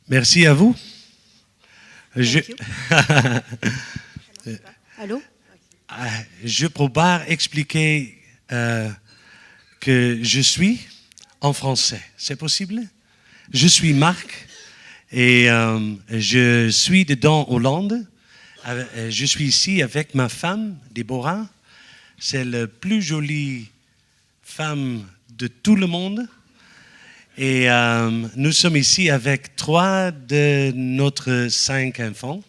Merci à vous. Allô? Je pourrais expliquer que je suis en français. C'est possible? Je suis Marc et je suis dedans Hollande. Je suis ici avec ma femme, Déborah. C'est la plus jolie femme de tout le monde. Et nous sommes ici avec 3 de notre 5 enfants.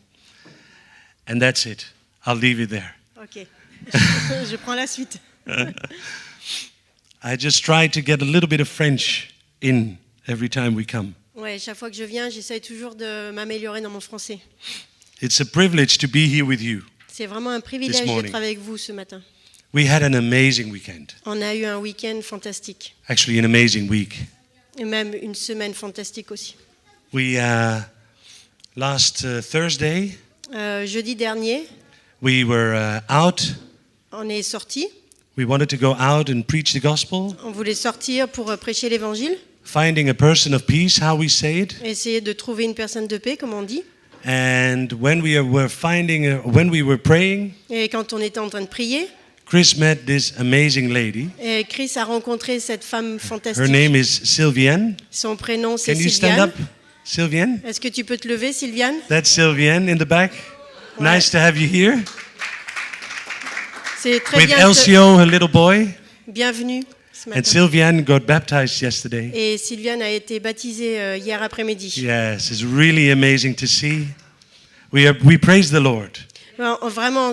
And that's it. I'll leave it there. Ok, je prends la suite. I just try to get a little bit of French in every time we come. Ouais, chaque fois que je viens, j'essaye toujours de m'améliorer dans mon français. It's a privilege to be here with you. C'est vraiment un privilège d'être avec vous ce matin. We had an amazing weekend. On a eu un week-end fantastique. Actually, an amazing week. Et même une semaine fantastique aussi. We last Thursday Jeudi dernier, we were out. on est sortis. We wanted to go out and preach the gospel. On voulait sortir pour prêcher l'évangile. Finding a person of peace, how we say it. Essayer de trouver une personne de paix, comme on dit. And when we were praying, Et quand on était en train de prier, Chris met this amazing lady. et Chris a rencontré cette femme fantastique. Her name is Sylviane. Son prénom c'est Can you stand Sylviane. up, Sylviane? Est-ce que tu peux te lever, Sylviane? That's Sylviane in the back. Ouais. Nice to have you here. C'est très With bien. Elcio, her little boy. Bienvenue ce And matin. Sylviane got baptized yesterday. Et Sylviane a été baptisée hier après-midi. Yes, it's really amazing to see. We praise the Lord. Vraiment,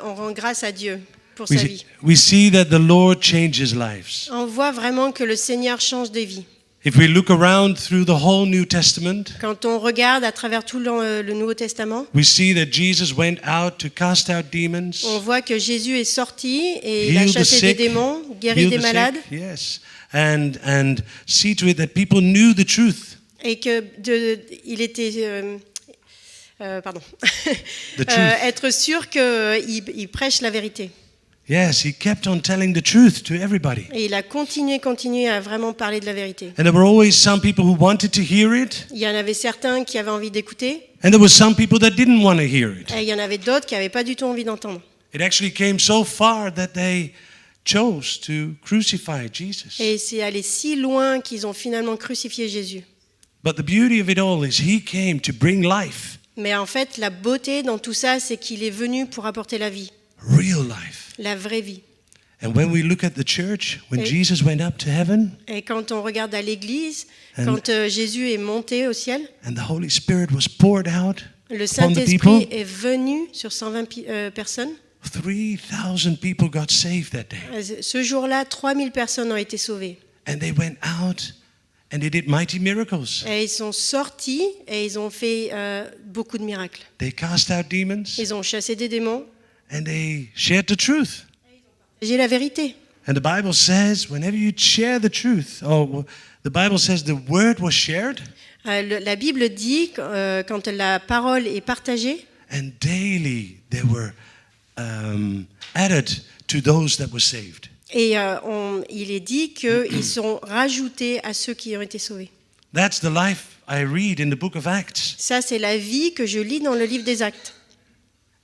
on rend grâce à Dieu pour sa vie. We see that the Lord changes lives. On voit vraiment que le Seigneur change des vies. If we look around through the whole New Testament, Quand on regarde à travers tout le Nouveau Testament, we see that Jesus went out to cast out demons, on voit que Jésus est sorti et il a heal the chassé des sick, démons, guéri heal des the malades, sick, yes, and see to it that people knew the truth. et que il était The truth. être sûr qu'il prêche la vérité. Yes, he kept on telling the truth to everybody. Et il a continué à vraiment parler de la vérité. And there were always some people who wanted to hear it, Il y en avait certains qui avaient envie d'écouter, and there were some people that didn't want to hear it. et il y en avait d'autres qui n'avaient pas du tout envie d'entendre. It actually came so far that they chose to crucify Jesus. Et c'est allé si loin qu'ils ont finalement crucifié Jésus. But the beauty of it all is he came to bring life, Mais en fait, la beauté dans tout ça, c'est qu'il est venu pour apporter la vie, real life. la vraie vie. And when we look at the church, when Et- Jesus went up to heaven Et quand on regarde à l'église, And- quand Jésus est monté au ciel, and the Holy Spirit was poured out le upon the Saint-Esprit people, est venu sur 120 personnes. 3,000 people got saved that day. Ce jour-là, 3000 personnes ont été sauvées. And they went out and they did mighty miracles. Et ils sont sortis et ils ont fait beaucoup de miracles. They cast out demons Ils ont chassé des démons. and they shared the truth. J'ai la vérité. And the Bible says, whenever you share the truth, the Bible says the word was shared, La Bible dit quand la parole est partagée, and daily they were added to those that were saved. et il est dit qu'ils sont rajoutés à ceux qui ont été sauvés. That's the life I read in the book of Acts. Ça, c'est la vie que je lis dans le livre des Actes.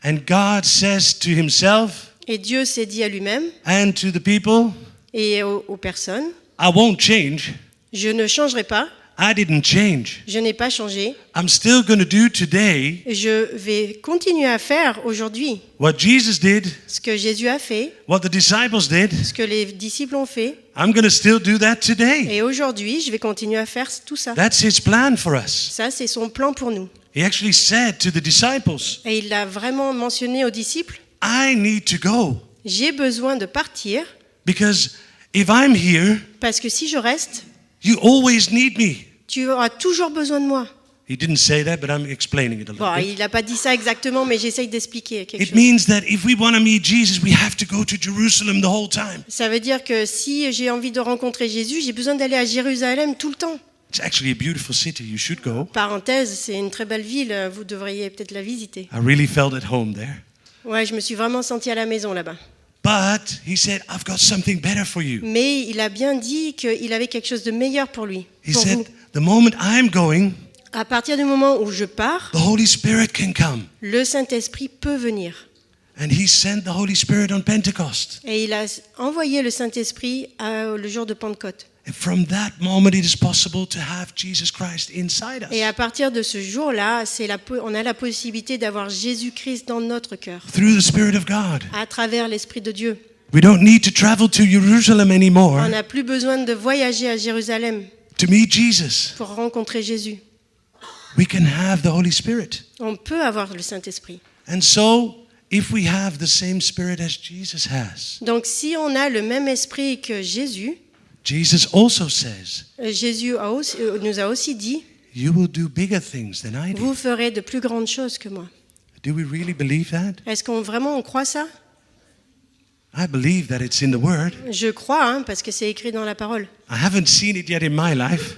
And God says to himself Et Dieu s'est dit à lui-même and to the people, et aux personnes, I won't change. je ne changerai pas, I didn't change. je n'ai pas changé, I'm still going to do today je vais continuer à faire aujourd'hui what Jesus did, ce que Jésus a fait, what the disciples did. ce que les disciples ont fait, I'm going to still do that today. et aujourd'hui, je vais continuer à faire tout ça. That's his plan for us. Ça, c'est son plan pour nous. He actually said to the disciples, Et il l'a vraiment mentionné aux disciples, I need to go j'ai besoin de partir, because if I'm here, parce que si je reste, you always need me. tu auras toujours besoin de moi. He didn't say that, but I'm explaining it a little Bon, bit. il n'a pas dit ça exactement, mais j'essaye d'expliquer quelque It chose. means that if we want to meet Jesus, we have to go to Jerusalem the whole time. Ça veut dire que si j'ai envie de rencontrer Jésus, j'ai besoin d'aller à Jérusalem tout le temps. It's actually a beautiful city. You should go. Parenthèse, c'est une très belle ville, vous devriez peut-être la visiter. I really felt at home there. Ouais, je me suis vraiment sentie à la maison là-bas. But he said, I've got something better for you. Mais il a bien dit qu'il avait quelque chose de meilleur pour lui, He pour said, vous. the moment I'm going, À partir du moment où je pars, the Holy Spirit can come. le Saint-Esprit peut venir. And he sent the Holy Spirit on Pentecost. Et il a envoyé le Saint-Esprit le jour de Pentecôte. And from that moment, it is possible to have Jesus Christ inside Et us. à partir de ce jour-là, on a la possibilité d'avoir Jésus-Christ dans notre cœur, Through the Spirit of God. à travers l'Esprit de Dieu. We don't need to travel to Jerusalem anymore On n'a plus besoin de voyager à Jérusalem to meet Jesus. pour rencontrer Jésus. We can have the Holy Spirit. On peut avoir le Saint-Esprit. And so, if we have the same Spirit as Jesus has, Donc si on a le même esprit que Jésus, Jesus also says, Jésus nous a aussi dit, you will do bigger things than I vous did. ferez de plus grandes choses que moi. Do we really believe that? Est-ce qu'on vraiment on croit ça? I believe that it's in the Word. Je crois, parce que c'est écrit dans la parole. I haven't seen it yet in my life,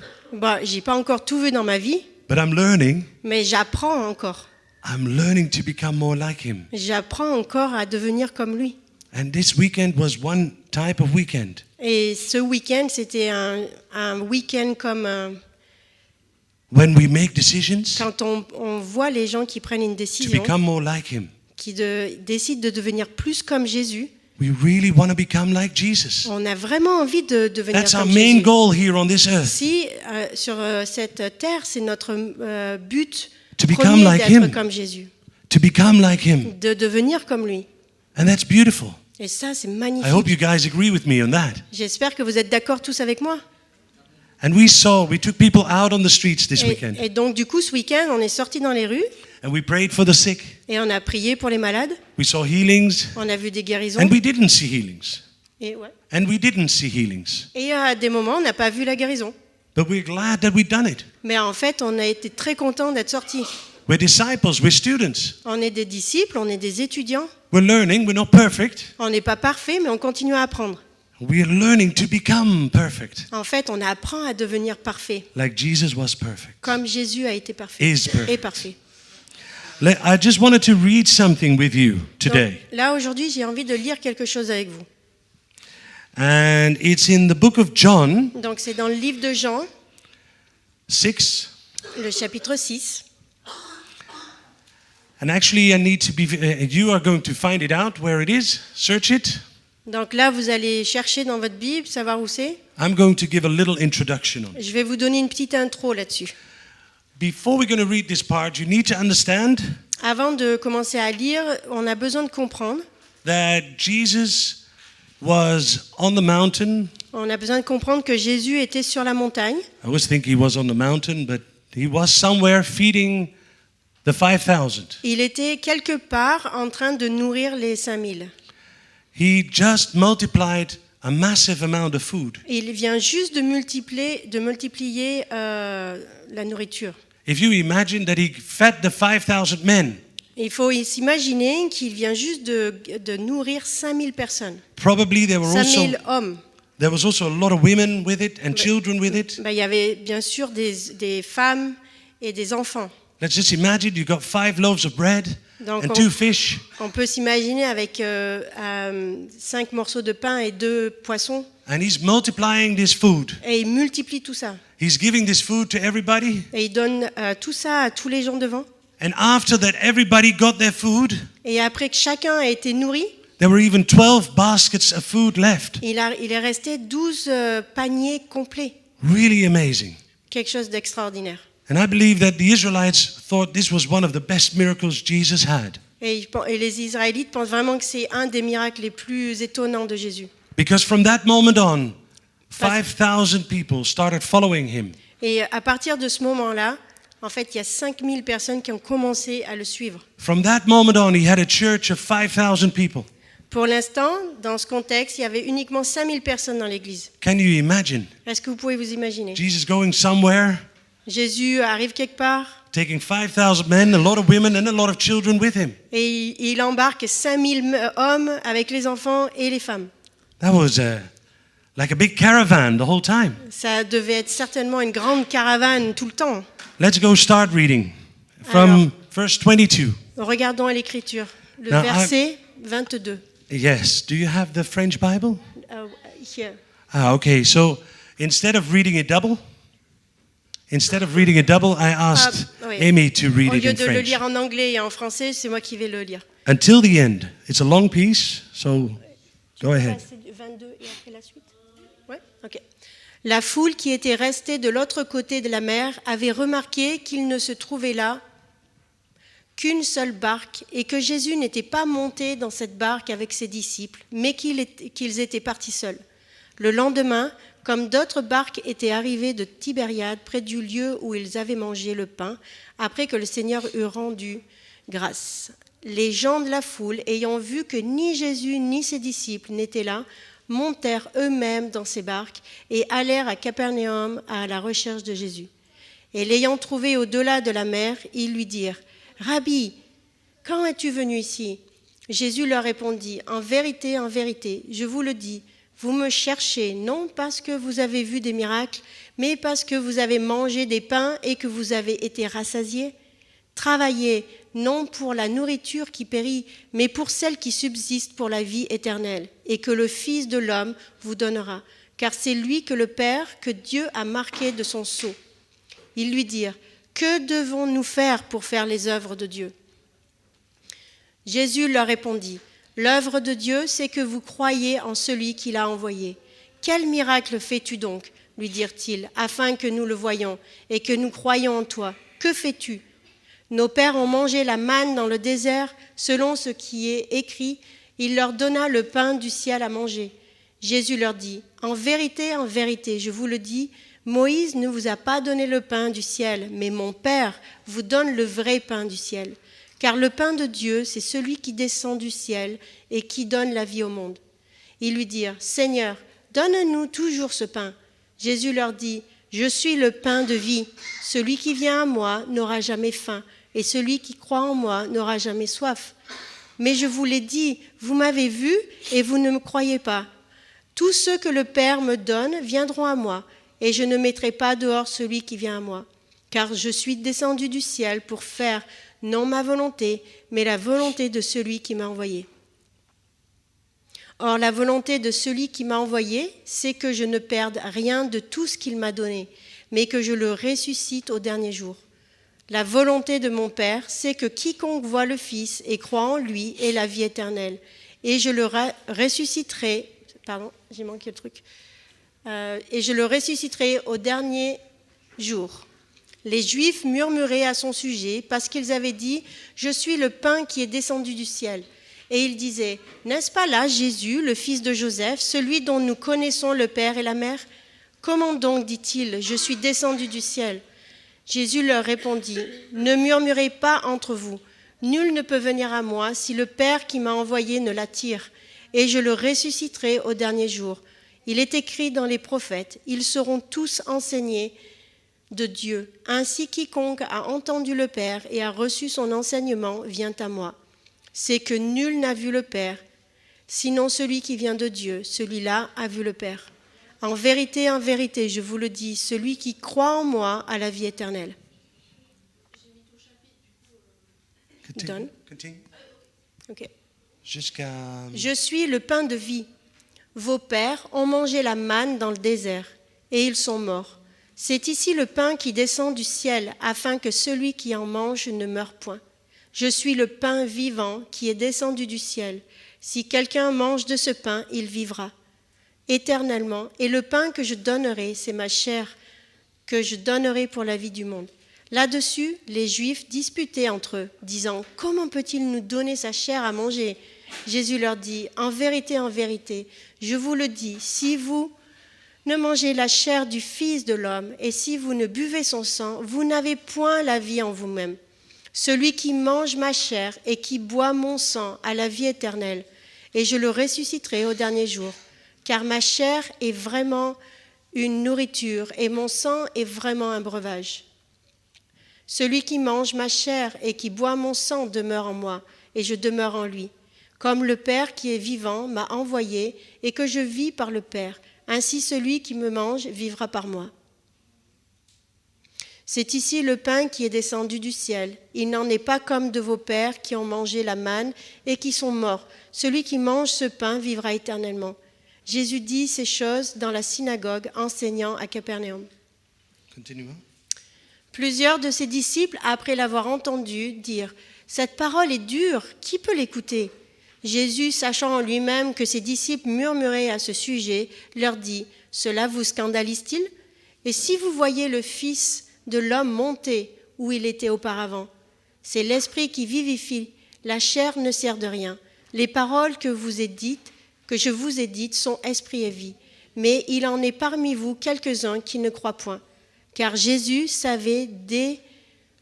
J'ai pas encore tout vu dans ma vie, but I'm learning. mais j'apprends encore. I'm learning to become more like Him. J'apprends encore à devenir comme lui. And this weekend was one type of weekend. Et ce week-end, c'était un week-end comme When we make decisions quand on voit les gens qui prennent une to décision, become more like Him, qui décident de devenir plus comme Jésus. we really want to become like Jesus. On a vraiment envie de devenir That's our comme main Jésus. goal here on this earth. Si sur cette terre, c'est notre but To become premier like d'être him. comme Jésus, To become like Him. de devenir comme lui. And that's beautiful. Et ça, c'est I magnifique. hope you guys agree with me on that. J'espère que vous êtes d'accord tous avec moi. And we took people out on the streets this weekend. Et donc, du coup, ce week-end, on est sortis dans les rues And we prayed for the sick. et on a prié pour les malades. We saw healings. On a vu des guérisons. And we didn't see healings. Et, ouais. And we didn't see healings. Et à des moments, on n'a pas vu la guérison. But we're glad that we've done it. Mais en fait, on a été très contents d'être sortis. We're disciples, we're students. On est des disciples, on est des étudiants. We're learning, we're not perfect. On n'est pas parfait, mais on continue à apprendre. We're learning to become perfect. En fait, on apprend à devenir parfait, Like Jesus was perfect. comme Jésus a été parfait. Is perfect. Et parfait. I just wanted to read something with you Donc, today. là, aujourd'hui, j'ai envie de lire quelque chose avec vous. And it's in the book of John Donc, c'est dans le livre de Jean, 6. le chapitre 6. And actually, I need to be, you are going to find it out where it is. Search it. Donc là, vous allez chercher dans votre Bible, savoir où c'est. I'm going to give a little introduction on it. Je vais vous donner une petite intro là-dessus. Before we're going to read this part, you need to understand Avant de commencer à lire, on a besoin de comprendre. that Jesus was on the mountain. On a besoin de comprendre que Jésus était sur la montagne. I always think he was on the mountain, but he was somewhere feeding the 5,000. Il était quelque part en train de nourrir les 5000. He just multiplied a massive amount of food. Il vient juste de multiplier la nourriture. If you imagine that he fed the 5,000 men, Il faut s'imaginer qu'il vient juste de nourrir 5000 personnes, probably there was 5000 also hommes. a lot of women with it and children with it. Il y avait bien sûr des femmes et des enfants. Let's just imagine you got 5 loaves of bread Donc and 2 fish. on peut s'imaginer avec 5 morceaux de pain et 2 poissons. And he's multiplying this food. Et il multiplie tout ça. He's giving this food to everybody. Et il donne tout ça à tous les gens devant. And after that, everybody got their food. Et après que chacun a été nourri, There were even 12 baskets of food left. il est resté 12 paniers complets. Really amazing. Quelque chose d'extraordinaire. And I believe that the Israelites thought this was one of the best miracles Jesus had. Et les Israélites pensent vraiment que c'est un des miracles les plus étonnants de Jésus. Because from that moment on, 5,000 people started following him. Et à partir de ce moment-là, en fait, il y a 5000 personnes qui ont commencé à le suivre. From that moment on, he had a church of 5,000 people. Pour l'instant, dans ce contexte, il y avait uniquement 5000 personnes dans l'église. Can you imagine? Est-ce que vous pouvez vous imaginer? Jesus going somewhere, Jésus arrive quelque part taking 5,000 men, a lot of women, and a lot of children with him. et il embarque 5000 hommes avec les enfants et les femmes. That was like a big caravan the whole time. Ça devait être certainement une grande caravane tout le temps. Let's go start reading from verse 22. Regardons à l'écriture, le Now, verset 22. Yes, do you have the French Bible? Here. Okay, so instead of reading it double, Instead of reading a double, I asked oui. Amy to read Au it lieu in de le French. lire en anglais et en français, c'est moi qui vais le lire. Until the end. It's a long piece, so go ahead. C'est du 22 et après la suite. Ouais, ok. La foule qui était restée de l'autre côté de la mer avait remarqué qu'il ne se trouvait là qu'une seule barque et que Jésus n'était pas monté dans cette barque avec ses disciples, mais qu'ils étaient partis seuls. Le lendemain, comme d'autres barques étaient arrivées de Tibériade, près du lieu où ils avaient mangé le pain, après que le Seigneur eut rendu grâce, les gens de la foule, ayant vu que ni Jésus ni ses disciples n'étaient là, montèrent eux-mêmes dans ces barques et allèrent à Capernaum à la recherche de Jésus. Et l'ayant trouvé au-delà de la mer, ils lui dirent « Rabbi, quand es-tu venu ici ?» Jésus leur répondit « En vérité, je vous le dis, vous me cherchez non parce que vous avez vu des miracles, mais parce que vous avez mangé des pains et que vous avez été rassasiés. Travaillez non pour la nourriture qui périt, mais pour celle qui subsiste pour la vie éternelle, et que le Fils de l'homme vous donnera, car c'est lui que le Père, que Dieu a marqué de son sceau. » Ils lui dirent « Que devons-nous faire pour faire les œuvres de Dieu ?» Jésus leur répondit « L'œuvre de Dieu, c'est que vous croyez en celui qui l'a envoyé. Quel miracle fais-tu donc, lui dirent-ils, afin que nous le voyions et que nous croyions en toi. Que fais-tu ? Nos pères ont mangé la manne dans le désert, selon ce qui est écrit, il leur donna le pain du ciel à manger. Jésus leur dit, en vérité, je vous le dis, Moïse ne vous a pas donné le pain du ciel, mais mon Père vous donne le vrai pain du ciel. Car le pain de Dieu, c'est celui qui descend du ciel et qui donne la vie au monde. Ils lui dirent, Seigneur, donne-nous toujours ce pain. Jésus leur dit, je suis le pain de vie. Celui qui vient à moi n'aura jamais faim, et celui qui croit en moi n'aura jamais soif. Mais je vous l'ai dit, vous m'avez vu et vous ne me croyez pas. Tous ceux que le Père me donne viendront à moi, et je ne mettrai pas dehors celui qui vient à moi. Car je suis descendu du ciel pour faire non ma volonté, mais la volonté de celui qui m'a envoyé. Or, la volonté de celui qui m'a envoyé, c'est que je ne perde rien de tout ce qu'il m'a donné, mais que je le ressuscite au dernier jour. La volonté de mon Père, c'est que quiconque voit le Fils et croit en lui ait la vie éternelle. Et je le ressusciterai, et je le ressusciterai au dernier jour. Les Juifs murmuraient à son sujet parce qu'ils avaient dit « Je suis le pain qui est descendu du ciel ». Et ils disaient « N'est-ce pas là Jésus, le fils de Joseph, celui dont nous connaissons le Père et la Mère ? Comment donc, dit-il, je suis descendu du ciel ?» Jésus leur répondit « Ne murmurez pas entre vous. Nul ne peut venir à moi si le Père qui m'a envoyé ne l'attire, et je le ressusciterai au dernier jour. Il est écrit dans les prophètes, ils seront tous enseignés de Dieu. Ainsi quiconque a entendu le Père et a reçu son enseignement vient à moi. C'est que nul n'a vu le Père, sinon celui qui vient de Dieu, celui-là a vu le Père. En vérité, je vous le dis, celui qui croit en moi a la vie éternelle. » Donne. Okay. Je suis le pain de vie. Vos pères ont mangé la manne dans le désert, et ils sont morts. C'est ici le pain qui descend du ciel, afin que celui qui en mange ne meure point. Je suis le pain vivant qui est descendu du ciel. Si quelqu'un mange de ce pain, il vivra éternellement. Et le pain que je donnerai, c'est ma chair que je donnerai pour la vie du monde. Là-dessus, les Juifs disputaient entre eux, disant « Comment peut-il nous donner sa chair à manger ?» Jésus leur dit « En vérité, je vous le dis, si vous ne mangez la chair du Fils de l'homme et si vous ne buvez son sang, vous n'avez point la vie en vous-même. Celui qui mange ma chair et qui boit mon sang a la vie éternelle, et je le ressusciterai au dernier jour. Car ma chair est vraiment une nourriture et mon sang est vraiment un breuvage. Celui qui mange ma chair et qui boit mon sang demeure en moi, et je demeure en lui. Comme le Père qui est vivant m'a envoyé et que je vis par le Père, ainsi celui qui me mange vivra par moi. C'est ici le pain qui est descendu du ciel. Il n'en est pas comme de vos pères qui ont mangé la manne et qui sont morts. Celui qui mange ce pain vivra éternellement. Jésus dit ces choses dans la synagogue, enseignant à Capernaum. Continuons. Plusieurs de ses disciples, après l'avoir entendu, dirent « Cette parole est dure, qui peut l'écouter ?» Jésus, sachant en lui-même que ses disciples murmuraient à ce sujet, leur dit « Cela vous scandalise-t-il ? Et si vous voyez le Fils de l'homme monter où il était auparavant, c'est l'Esprit qui vivifie, la chair ne sert de rien. Les paroles que je vous ai dites sont esprit et vie. Mais il en est parmi vous quelques-uns qui ne croient point. Car Jésus savait dès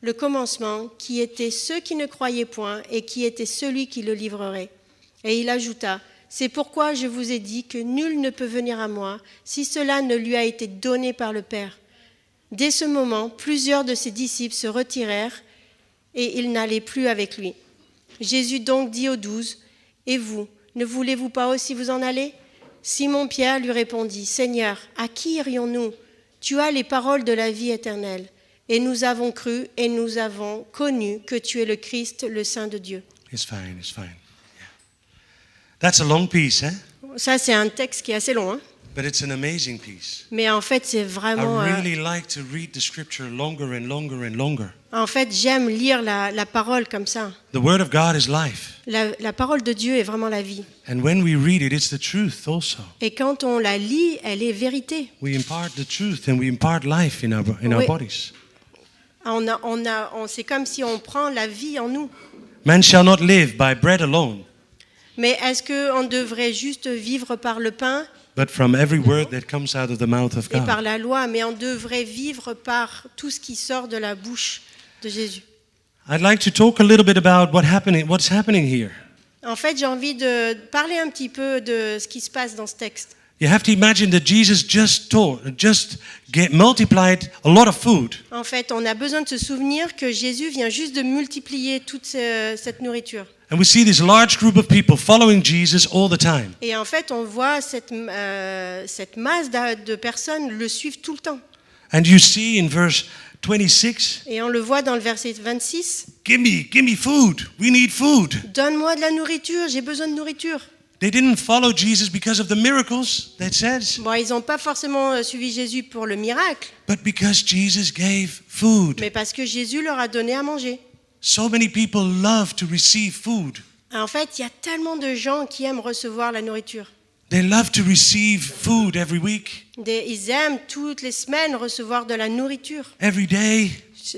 le commencement qui étaient ceux qui ne croyaient point et qui était celui qui le livrerait. Et il ajouta, « C'est pourquoi je vous ai dit que nul ne peut venir à moi si cela ne lui a été donné par le Père. » Dès ce moment, plusieurs de ses disciples se retirèrent et ils n'allaient plus avec lui. Jésus donc dit aux 12, « Et vous, ne voulez-vous pas aussi vous en aller ?» Simon-Pierre lui répondit, « Seigneur, à qui irions-nous ? Tu as les paroles de la vie éternelle. Et nous avons cru et nous avons connu que tu es le Christ, le Saint de Dieu. » It's fine. Yeah. That's a long piece, eh? Ça, c'est un texte qui est assez long, hein? But it's an amazing piece. Mais en fait, c'est vraiment... I really like to read the scripture longer and longer and longer. En fait, j'aime lire la parole comme ça. The word of God is life. La parole de Dieu est vraiment la vie. And when we read it, it's the truth also. Et quand on la lit, elle est vérité. We impart the truth and we impart life in our bodies. C'est comme si on prend la vie en nous. Man shall not live by bread alone, mais est-ce qu'on devrait juste vivre par le pain but from every word that comes out of the mouth of et par God. la loi, mais on devrait vivre par tout ce qui sort de la bouche de Jésus. I'd like to talk a little bit about what's happening here. En fait, j'ai envie de parler un petit peu de ce qui se passe dans ce texte. You have to imagine that Jesus multiplied a lot of food. En fait, on a besoin de se souvenir que Jésus vient juste de multiplier toute cette nourriture. And we see this large group of people following Jesus all the time. Et en fait, on voit cette masse de personnes le suivent tout le temps. And you see in verse 26, et on le voit dans le verset 26. Give me food. We need food. Donne-moi de la nourriture, j'ai besoin de nourriture. They didn't follow Jesus because of the miracles, that says. Bon, ils n'ont pas forcément suivi Jésus pour le miracle. But because Jesus gave food. Mais parce que Jésus leur a donné à manger. So many people love to receive food. En fait, il y a tellement de gens qui aiment recevoir la nourriture. They love to receive food every week. Ils aiment toutes les semaines recevoir de la nourriture. Every day.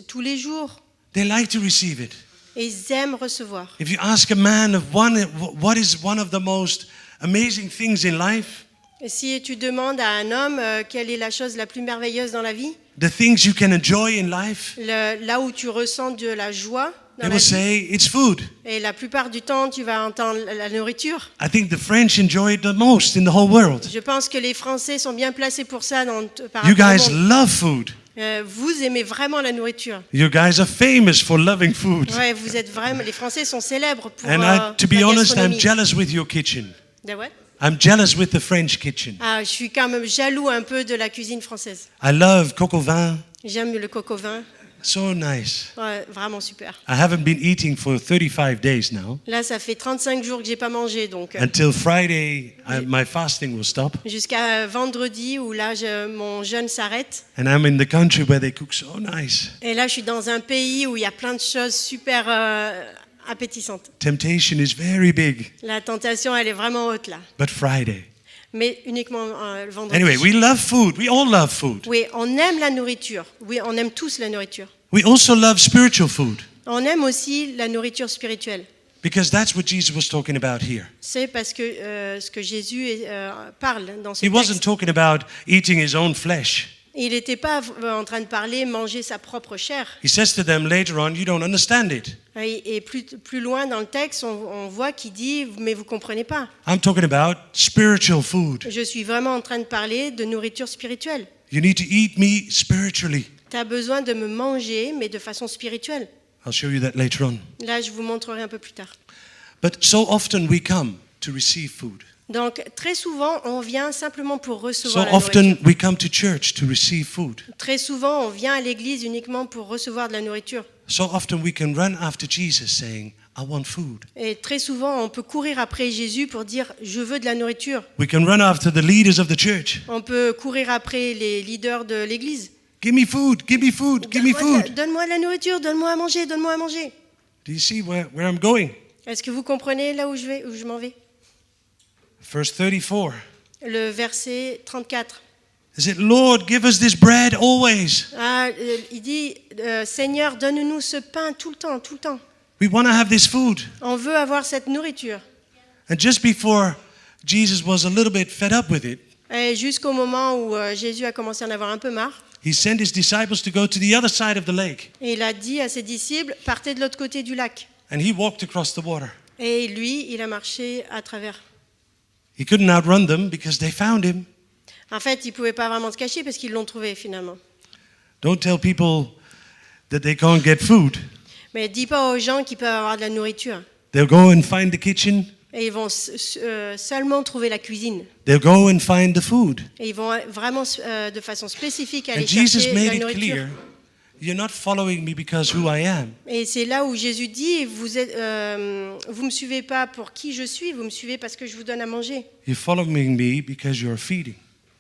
Tous les jours. They like to receive it. Et ils aiment recevoir. If you ask a man what is one of the most amazing things in life, et si tu demandes à un homme quelle est la chose la plus merveilleuse dans la vie, the things you can enjoy in life, là où tu ressens de la joie dans they la will vie, say it's food. Et la plupart du temps, tu vas entendre la nourriture. I think the French enjoy it the most in the whole world. Je pense que les Français sont bien placés pour ça par You rapport guys au monde. love food. Vous aimez vraiment la nourriture. You guys are famous for loving food. Ouais, vous êtes vraiment. Les Français sont célèbres pour And to be la honest, I'm gastronomie. jealous with your kitchen. De what? I'm jealous with the French kitchen. Ah, je suis quand même jaloux un peu de la cuisine française. I love coq au vin. J'aime le coq au vin. So nice. Ouais, vraiment super. I haven't been eating for 35 days now. Là, ça fait 35 jours que j'ai pas mangé, donc. Until Friday, my fasting will stop. Jusqu'à vendredi où là, mon jeûne s'arrête. And I'm in the country where they cook so nice. Et là, je suis dans un pays où il y a plein de choses super appétissantes. Temptation is very big. La tentation, elle est vraiment haute là. But Friday. Mais uniquement le vendredi. Anyway, we love food. We all love food. Oui, on aime la nourriture. Oui, on aime tous la nourriture. We also love spiritual food. On aime aussi la nourriture spirituelle. Because that's what Jesus was talking about here. C'est parce que ce que Jésus parle dans ce He wasn't texte. talking about eating his own flesh. Il n'était pas en train de parler manger sa propre chair. He says to them later on, you don't understand it. Et plus loin dans le texte, on voit qu'il dit mais vous comprenez pas. I'm talking about spiritual food. Je suis vraiment en train de parler de nourriture spirituelle. You need to eat me spiritually. Tu as besoin de me manger mais de façon spirituelle. I'll show you that later on. Là, je vous montrerai un peu plus tard. But so often we come to receive food. Donc très souvent, on vient simplement pour So recevoir la often nourriture. we come to church to receive food. Très souvent, on vient à l'église uniquement pour recevoir de la nourriture. So often we can run after Jesus saying, I want food. Et très souvent, on peut courir après Jésus pour dire « je veux de la nourriture ». We can run after the leaders of the church. On peut courir après les leaders de l'église. Give me food, give me food, give me food. Donne-moi de la nourriture, donne-moi à manger, donne-moi à manger. Do you see where I'm going? Est-ce que vous comprenez là où je m'en vais? Verse 34. Le verset 34. Is it, Lord, give us this bread always? Il dit, Seigneur, donne-nous ce pain tout le temps, tout le temps. We want to have this food. On veut avoir cette nourriture. And just before Jesus was a little bit fed up with it, Et jusqu'au moment où Jésus a commencé à en avoir un peu marre, he sent his disciples to go to the other side of the lake. et il a dit à ses disciples, partez de l'autre côté du lac. And he walked across the water. Et lui, il a marché à travers. He couldn't outrun them because they found him. En fait, il ne pouvait pas vraiment se cacher parce qu'ils l'ont trouvé finalement. Don't tell people that they can't get food. Mais dis pas aux gens qu'ils peuvent avoir de la nourriture. They'll go and find the kitchen. Et ils vont seulement trouver la cuisine. They'll go and find the food. Et ils vont vraiment de façon spécifique aller And Jesus chercher made la it nourriture. clear, you're not following me because who I am. Et c'est là où Jésus dit, vous me suivez pas pour qui je suis, vous me suivez parce que je vous donne à manger. You're following me because you're feeding.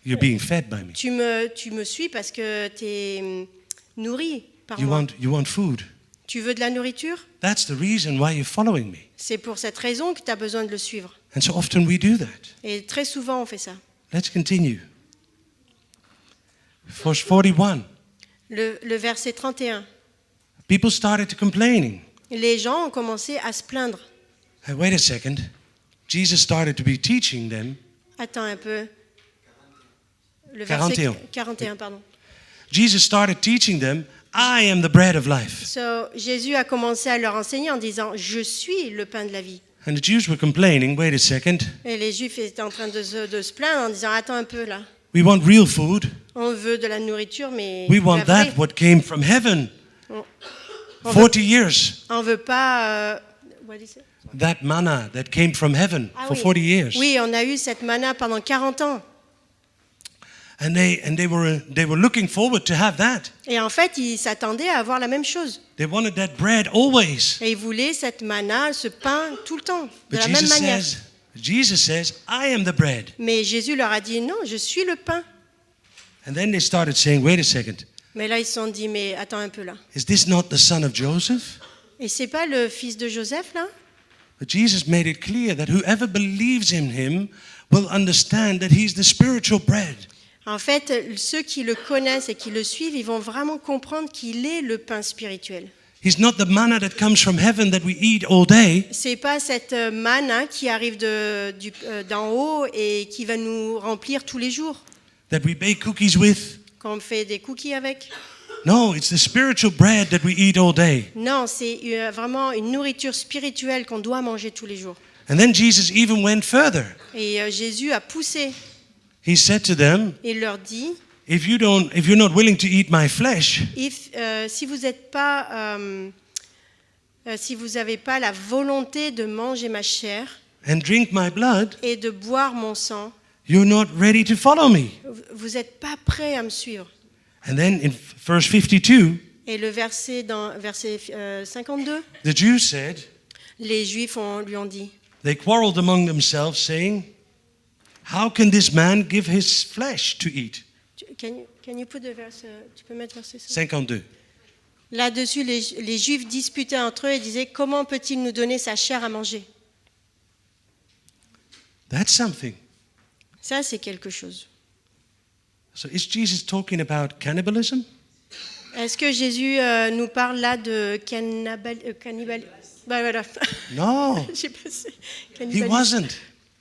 You're being fed by me. Tu me suis parce que tu es nourri par moi. You want food. Tu veux de la nourriture? That's the reason why you're following me. C'est pour cette raison que tu as besoin de le suivre. And so often we do that. Et très souvent on fait ça. Let's continue. Verse 41. Le verset 31. People started to complaining. Les gens ont commencé à se plaindre. Hey, wait a second. Jesus started to be teaching them. Attends un peu. Le verset 41, pardon. Jesus started teaching them, I am the bread of life. So, Jésus a commencé à leur enseigner en disant, je suis le pain de la vie. And the Jews were complaining, wait a second. Et les Juifs étaient en train de se plaindre en disant, attends un peu là. We want real food. On veut de la nourriture, mais We want la vraie. that what came from heaven. On 40 years. On veut pas. What is it? That manna that came from heaven for 40 years. Oui, on a eu cette manna pendant 40 ans. And they were looking forward to have that. Et en fait, ils s'attendaient à avoir la même chose. They wanted that bread always. Et ils voulaient cette manna, ce pain, tout le temps, de But la même manière. Jesus says, I am the bread. Mais Jésus leur a dit, non, je suis le pain. And then they started saying, wait a second. Mais là, ils se sont dit, mais attends un peu là. Is this not the son of Joseph? Et c'est pas le fils de Joseph là? But Jesus made it clear that whoever believes in him will understand that he's the spiritual bread. En fait, ceux qui le connaissent et qui le suivent, ils vont vraiment comprendre qu'il est le pain spirituel. He's not the manna that comes from heaven that we eat all day. C'est pas cette manne qui arrive d'en haut et qui va nous remplir tous les jours. That we bake cookies with. Qu'on fait des cookies avec. No, it's the spiritual bread that we eat all day. Non, c'est vraiment une nourriture spirituelle qu'on doit manger tous les jours. And then Jesus even went further. Et Jésus a poussé. He said to them, Il leur dit, if you're not willing to eat my flesh, si vous n'avez pas la volonté de manger ma chair and drink my blood, et de boire mon sang, you're not ready to follow me. vous n'êtes pas prêts à me suivre. And then in verse 52, Et le verset 52, the Jews said, les Juifs lui ont dit, they quarreled among themselves, saying, how can this man give his flesh to eat? Can you put the verse, tu peux mettre verset 52. Là-dessus, les Juifs disputaient entre eux et disaient, comment peut-il nous donner sa chair à manger? That's something. Ça, c'est quelque chose. So is Jesus talking about cannibalism? Est-ce que Jésus nous parle là de cannibalisme? Ben voilà. No, J'ai passé he cannibalisme. wasn't.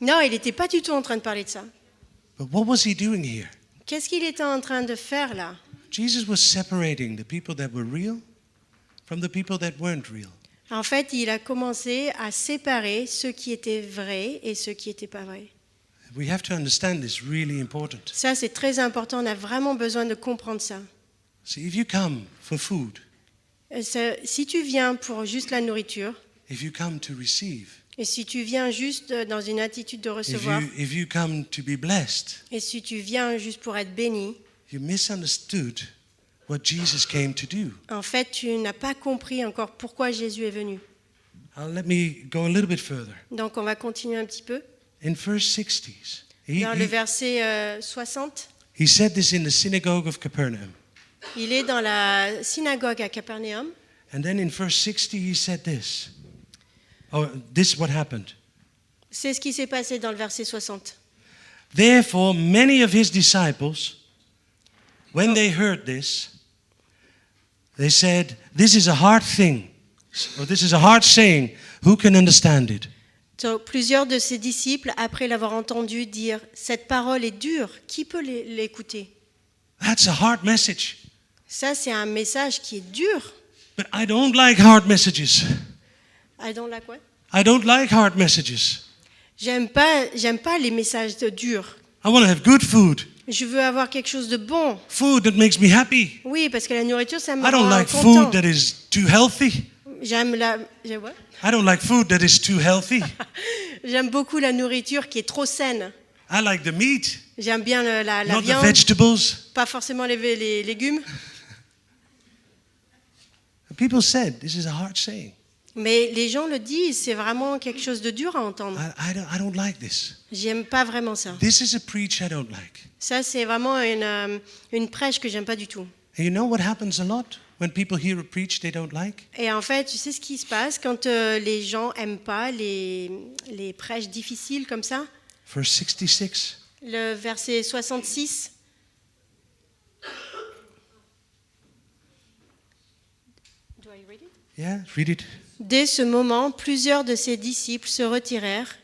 Non, il n'était pas du tout en train de parler de ça. But what was he doing here? Qu'est-ce qu'il était en train de faire là? Jesus was separating the people that were real from the people that weren't real. En fait, il a commencé à séparer ceux qui étaient vrais et ceux qui n'étaient pas vrais. We have to understand this, really important. Ça, c'est très important. On a vraiment besoin de comprendre ça. See, if you come for food, Si tu viens pour juste la nourriture, if you come to receive, et si tu viens juste dans une attitude de recevoir, if you come to be blessed, et si tu viens juste pour être béni, you misunderstood what Jesus came to do. en fait, tu n'as pas compris encore pourquoi Jésus est venu. Let me go a little bit further. Donc, on va continuer un petit peu. In verse 60s, Dans le verset 60, he said this in the synagogue of Capernaum. Il est dans la synagogue à Capernaum. And then in verse 60 he said this. Oh, this is what happened. C'est ce qui s'est passé dans le verset 60. Therefore, many of his disciples, when they heard this, they said, "This is a hard thing, or this is a hard saying. Who can understand it?" Donc, plusieurs de ses disciples, après l'avoir entendu dire « Cette parole est dure, qui peut l'écouter ?» That's a hard message. Ça, c'est un message qui est dur. But I don't like hard messages. I don't like what? I don't like hard messages. J'aime pas les messages durs. I want to have good food. Je veux avoir quelque chose de bon. Food that makes me happy. Oui, parce que la nourriture, ça me I don't rend like content. food that is too healthy. J'aime I don't like food that is too healthy. J'aime beaucoup la nourriture qui est trop saine. I like the meat, J'aime bien la not the viande, vegetables. pas forcément les légumes. People said, this is a hard saying. Mais les gens le disent, c'est vraiment quelque chose de dur à entendre. I don't like this. J'aime pas vraiment ça. This is a preach I don't like. Ça, c'est vraiment une prêche que j'aime pas du tout. And you know what happens a lot when people hear a preach they don't like? Et en fait, tu sais ce qui se passe quand les gens aiment pas les prêches difficiles comme ça? Verse 66. Le verset 66. Do I read it? Yeah, read it. Dès ce moment, plusieurs de ses disciples se retirèrent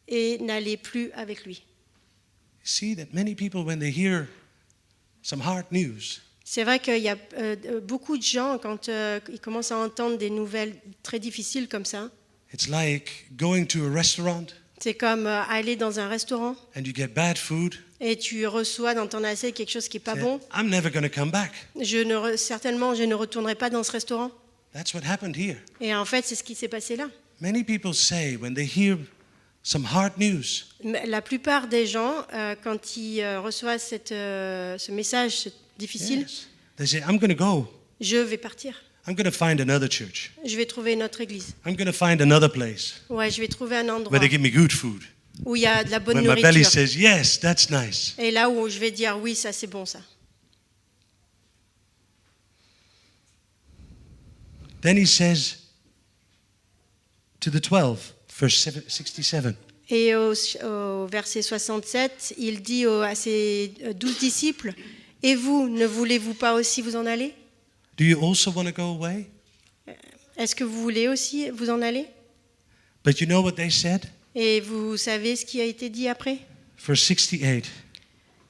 et n'allaient plus avec lui. See that many people, when they hear some hard news, C'est vrai qu'il y a beaucoup de gens, quand ils commencent à entendre des nouvelles très difficiles comme ça, it's like going to a restaurant c'est comme aller dans un restaurant and you get bad food. et tu reçois dans ton assiette quelque chose qui n'est pas Say, bon. I'm never going to come back. Certainement, je ne retournerai pas dans ce restaurant. That's what happened here. Et en fait, c'est ce qui s'est passé là. Many people say when they hear some hard news, La plupart des gens, quand ils reçoivent ce message difficile, yes, they say, I'm going to go. je vais partir. I'm going to find another church. Je vais trouver une autre église. I'm going to find another place Ouais, je vais trouver un endroit where they give me good food. où il y a de la bonne When my belly nourriture. says, yes, that's nice. Et là où je vais dire oui, ça c'est bon ça. Then he says to the 12, verse 67, Et au verset 67, il dit à ses 12 disciples, « Et vous, ne voulez-vous pas aussi vous en aller ? do you also want to go away? Est-ce que vous voulez aussi vous en aller ?» But you know what they said? Et vous savez ce qui a été dit après ? Verse 68,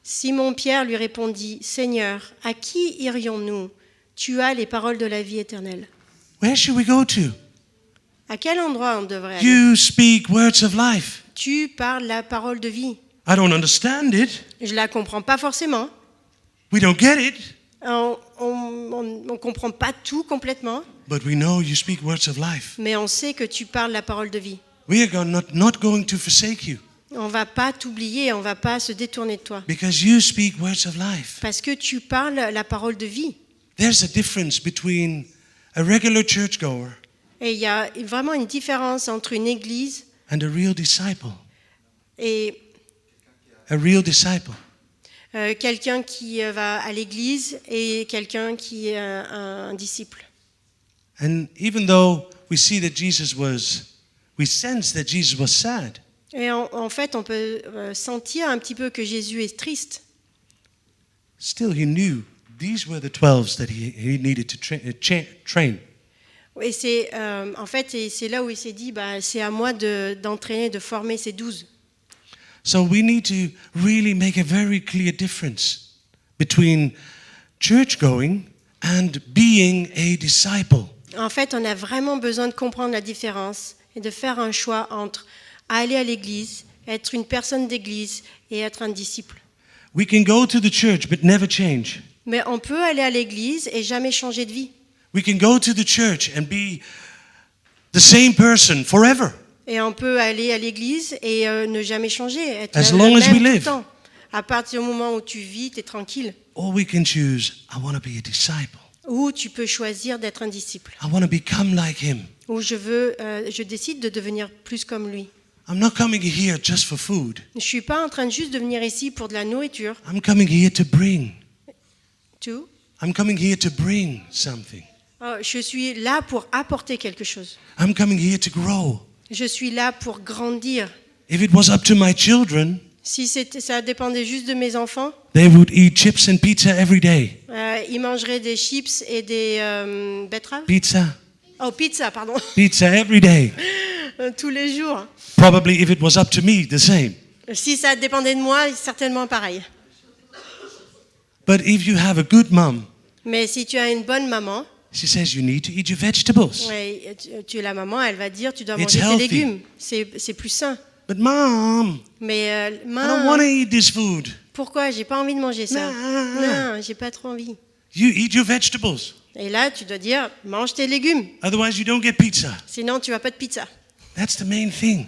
Simon-Pierre lui répondit, « Seigneur, à qui irions-nous ? Tu as les paroles de la vie éternelle. where should we go to? À quel endroit on devrait aller ? You speak words of life. Tu parles la parole de vie. I don't understand it. Je la comprends pas forcément. We don't get it. On comprend pas tout complètement, But we know you speak words of life. mais on sait que tu parles la parole de vie. We are not going to forsake you On va pas t'oublier, on va pas se détourner de toi, because you speak words of life. parce que tu parles la parole de vie. There's a difference between a regular churchgoer Et il y a vraiment une différence entre une église and a real disciple. et A real disciple. quelqu'un qui va à l'église et quelqu'un qui est un disciple. And even though we see that we sense that Jesus was sad, Et en fait, on peut sentir un petit peu que Jésus est triste. still he knew these were the 12 that he needed to train. Et c'est en fait, et c'est là où il s'est dit, c'est à moi d'entraîner, de former ces 12. So we need to really make a very clear difference between church going and being a disciple. En fait, on a vraiment besoin de comprendre la différence et de faire un choix entre aller à l'église, être une personne d'église et être un disciple. We can go to the church but never change. Mais on peut aller à l'église et jamais changer de vie. We can go to the church and be the same person forever. Et on peut aller à l'église et ne jamais changer, être As la long as même we tout le live. temps. À partir du moment où tu vis, tu es tranquille. Or we can choose, I want to be a disciple. Ou tu peux choisir d'être un disciple. I want to become like him. Ou je décide de devenir plus comme lui. I'm not coming here just for food. Je ne suis pas en train de juste de venir ici pour de la nourriture. I'm coming here to bring. To? I'm coming here to bring something. Oh, je suis là pour apporter quelque chose. I'm coming here to grow. Je suis là pour grandir. If it was up to my children, Si ça dépendait juste de mes enfants, they would eat chips and pizza every day. ils mangeraient des chips et des betteraves. Pizza, Oh, pizza, pardon. pizza every day. Tous les jours. Probably if it was up to me, the same. Si ça dépendait de moi, certainement pareil. But if you have a good mom, Mais si tu as une bonne maman, she says you need to eat your vegetables. ouais, tu es la maman, elle va dire tu dois It's manger tes healthy. légumes. C'est plus sain. But mom, Mais I don't want to eat this food. pourquoi j'ai pas envie de manger ça? Non, j'ai pas trop envie. You eat your vegetables. Et là, tu dois dire mange tes légumes. Otherwise, you don't get pizza. Sinon, tu vas pas de pizza. That's the main thing.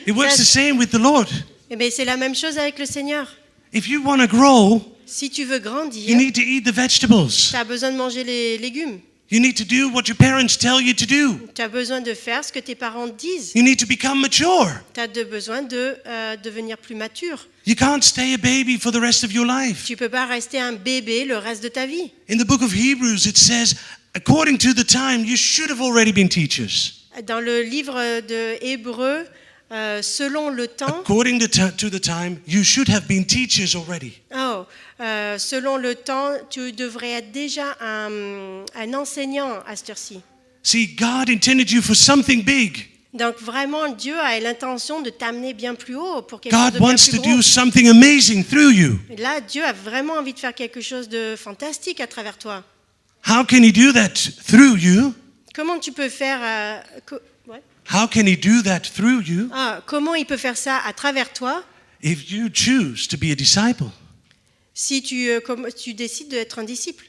It works the same with the Lord. Eh bien, c'est la même chose avec le Seigneur. If you want to grow, Si tu veux you grandir, need to eat the vegetables. tu as besoin de manger les légumes. You need to do what your parents tell you to do. Tu as besoin de faire ce que tes parents te disent. You need to become mature. Tu as besoin de devenir plus mature. You can't stay a baby for the rest of your life. Tu peux pas rester un bébé le reste de ta vie. In the book of Hebrews, it says, according to the time, you should have already been teachers. Dans le livre de Hébreux, selon le temps, According to the time, you should have been teachers already. selon le temps, tu devrais être déjà un enseignant à cette heure-ci. See, God intended you for something big. Donc vraiment, Dieu a l'intention de t'amener bien plus haut pour quelque chose God de bien wants plus to gros. do something amazing through you. Et là, Dieu a vraiment envie de faire quelque chose de fantastique à travers toi. How can He do that through you? Comment tu peux faire ouais. How can He do that through you Comment il peut faire ça à travers toi if you choose to be a disciple? si tu décides d'être un disciple?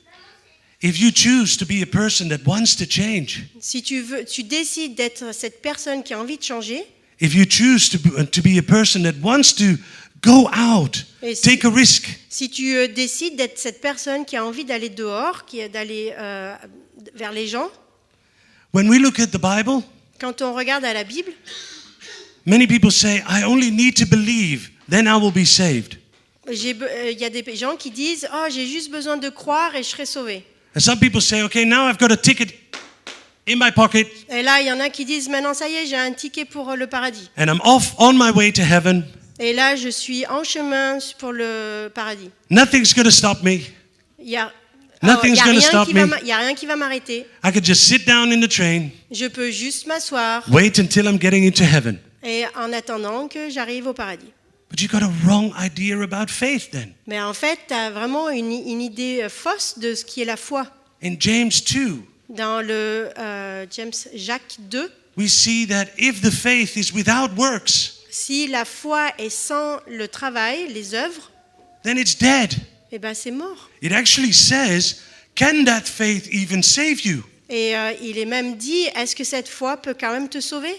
If you choose to be a person that wants to change? Si tu décides d'être cette personne qui a envie de changer, If you choose to be a person that wants to go out, Et si- take a risk? si tu décides d'être cette personne qui a envie d'aller dehors, d'aller vers les gens, When we look at the Bible, quand on regarde à la Bible, many people say, I only need to believe, then I will be saved. il y a des gens qui disent « Oh, j'ai juste besoin de croire et je serai sauvé And some people say, okay, now I've got a ticket in my pocket ». Et là, il y en a qui disent « Maintenant, ça y est, j'ai un ticket pour le paradis. and I'm off on my way to heaven. Et là, je suis en chemin pour le paradis. Nothing's going to stop me. Il y a Nothing's il y a gonna rien stop qui me. il y a rien qui va m'arrêter. I could just sit down in the train, Je peux juste m'asseoir wait until I'm getting into heaven. et en attendant que j'arrive au paradis. But you got a wrong idea about faith then. Mais en fait, tu as vraiment une idée fausse de ce qui est la foi. In James 2, Dans le Jacques 2, we see that if the faith is without works, si la foi est sans le travail, les œuvres, then it's dead. eh ben c'est mort. It actually says, can that faith even save you? Et il est même dit, est-ce que cette foi peut quand même te sauver?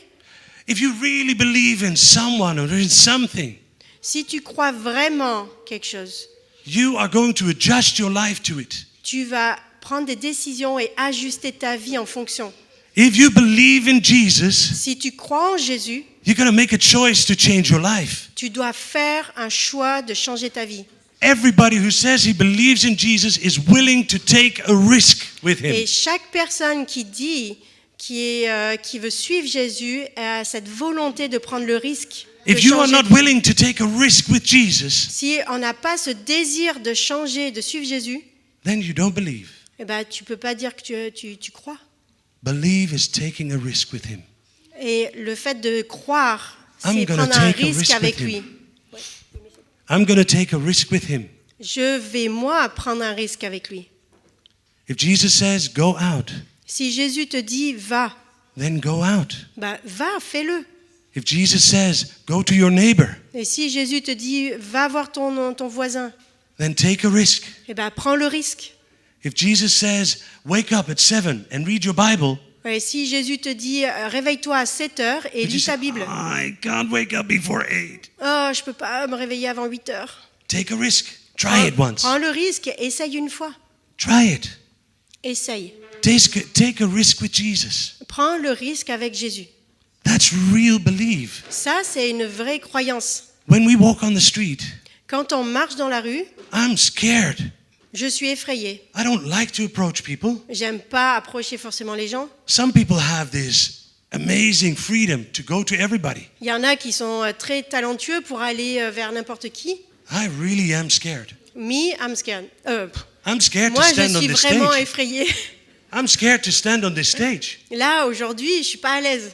If you really believe in someone or in something, Si tu crois vraiment quelque chose, you are going to adjust your life to it. tu vas prendre des décisions et ajuster ta vie en fonction. If you believe in Jesus, Si tu crois en Jésus, you're going to make a choice to change your life. tu dois faire un choix de changer ta vie. Everybody who says he believes in Jesus is willing to take a risk with him. Et chaque personne qui dit qui veut suivre Jésus a cette volonté de prendre le risque. De If you are changer not de vie. willing to take a risk with Jesus, Si on n'a pas ce désir de changer, de suivre Jésus, then you don't believe. eh ben, tu ne peux pas dire que tu crois. Believe is taking a risk with him. Et le fait de croire, I'm c'est gonna prendre un take a risque risk avec with lui. him. I'm going to take a risk with him. Je vais, moi, prendre un risque avec lui. If Jesus says, go out, Si Jésus te dit, va, then go out. bah, va, fais-le. If Jesus says, go to your neighbor, Et si Jésus te dit, va voir ton voisin, then take a risk. eh ben, prends le risque. If Jesus says, wake up at 7 and read your Bible, Et si Jésus te dit, réveille-toi à 7 heures et but you lis say, ta Bible. I can't wake up before 8. Oh, je ne peux pas me réveiller avant 8 heures. Take a risk. Try it once. Prends le risque, essaye une fois. Try it. Essaye. Take a risk with Jesus. Prends le risque avec Jésus. That's real belief. Ça, c'est une vraie croyance. When we walk on the street, Quand on marche dans la rue, I'm scared. Je suis effrayé. I don't like to approach people. J'aime pas approcher forcément les gens. Some people have this amazing freedom to go to everybody. Il y en a qui sont très talentueux pour aller vers n'importe qui. I really am scared. Me, I'm scared. I'm scared Moi, to je stand on suis this vraiment stage. effrayée. I'm scared to stand on this stage. Là, aujourd'hui, je suis pas à l'aise.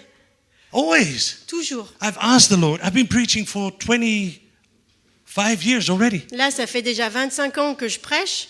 Always. Toujours. I've asked the Lord. I've been preaching for 25 years already. Là, ça fait déjà 25 ans que je prêche.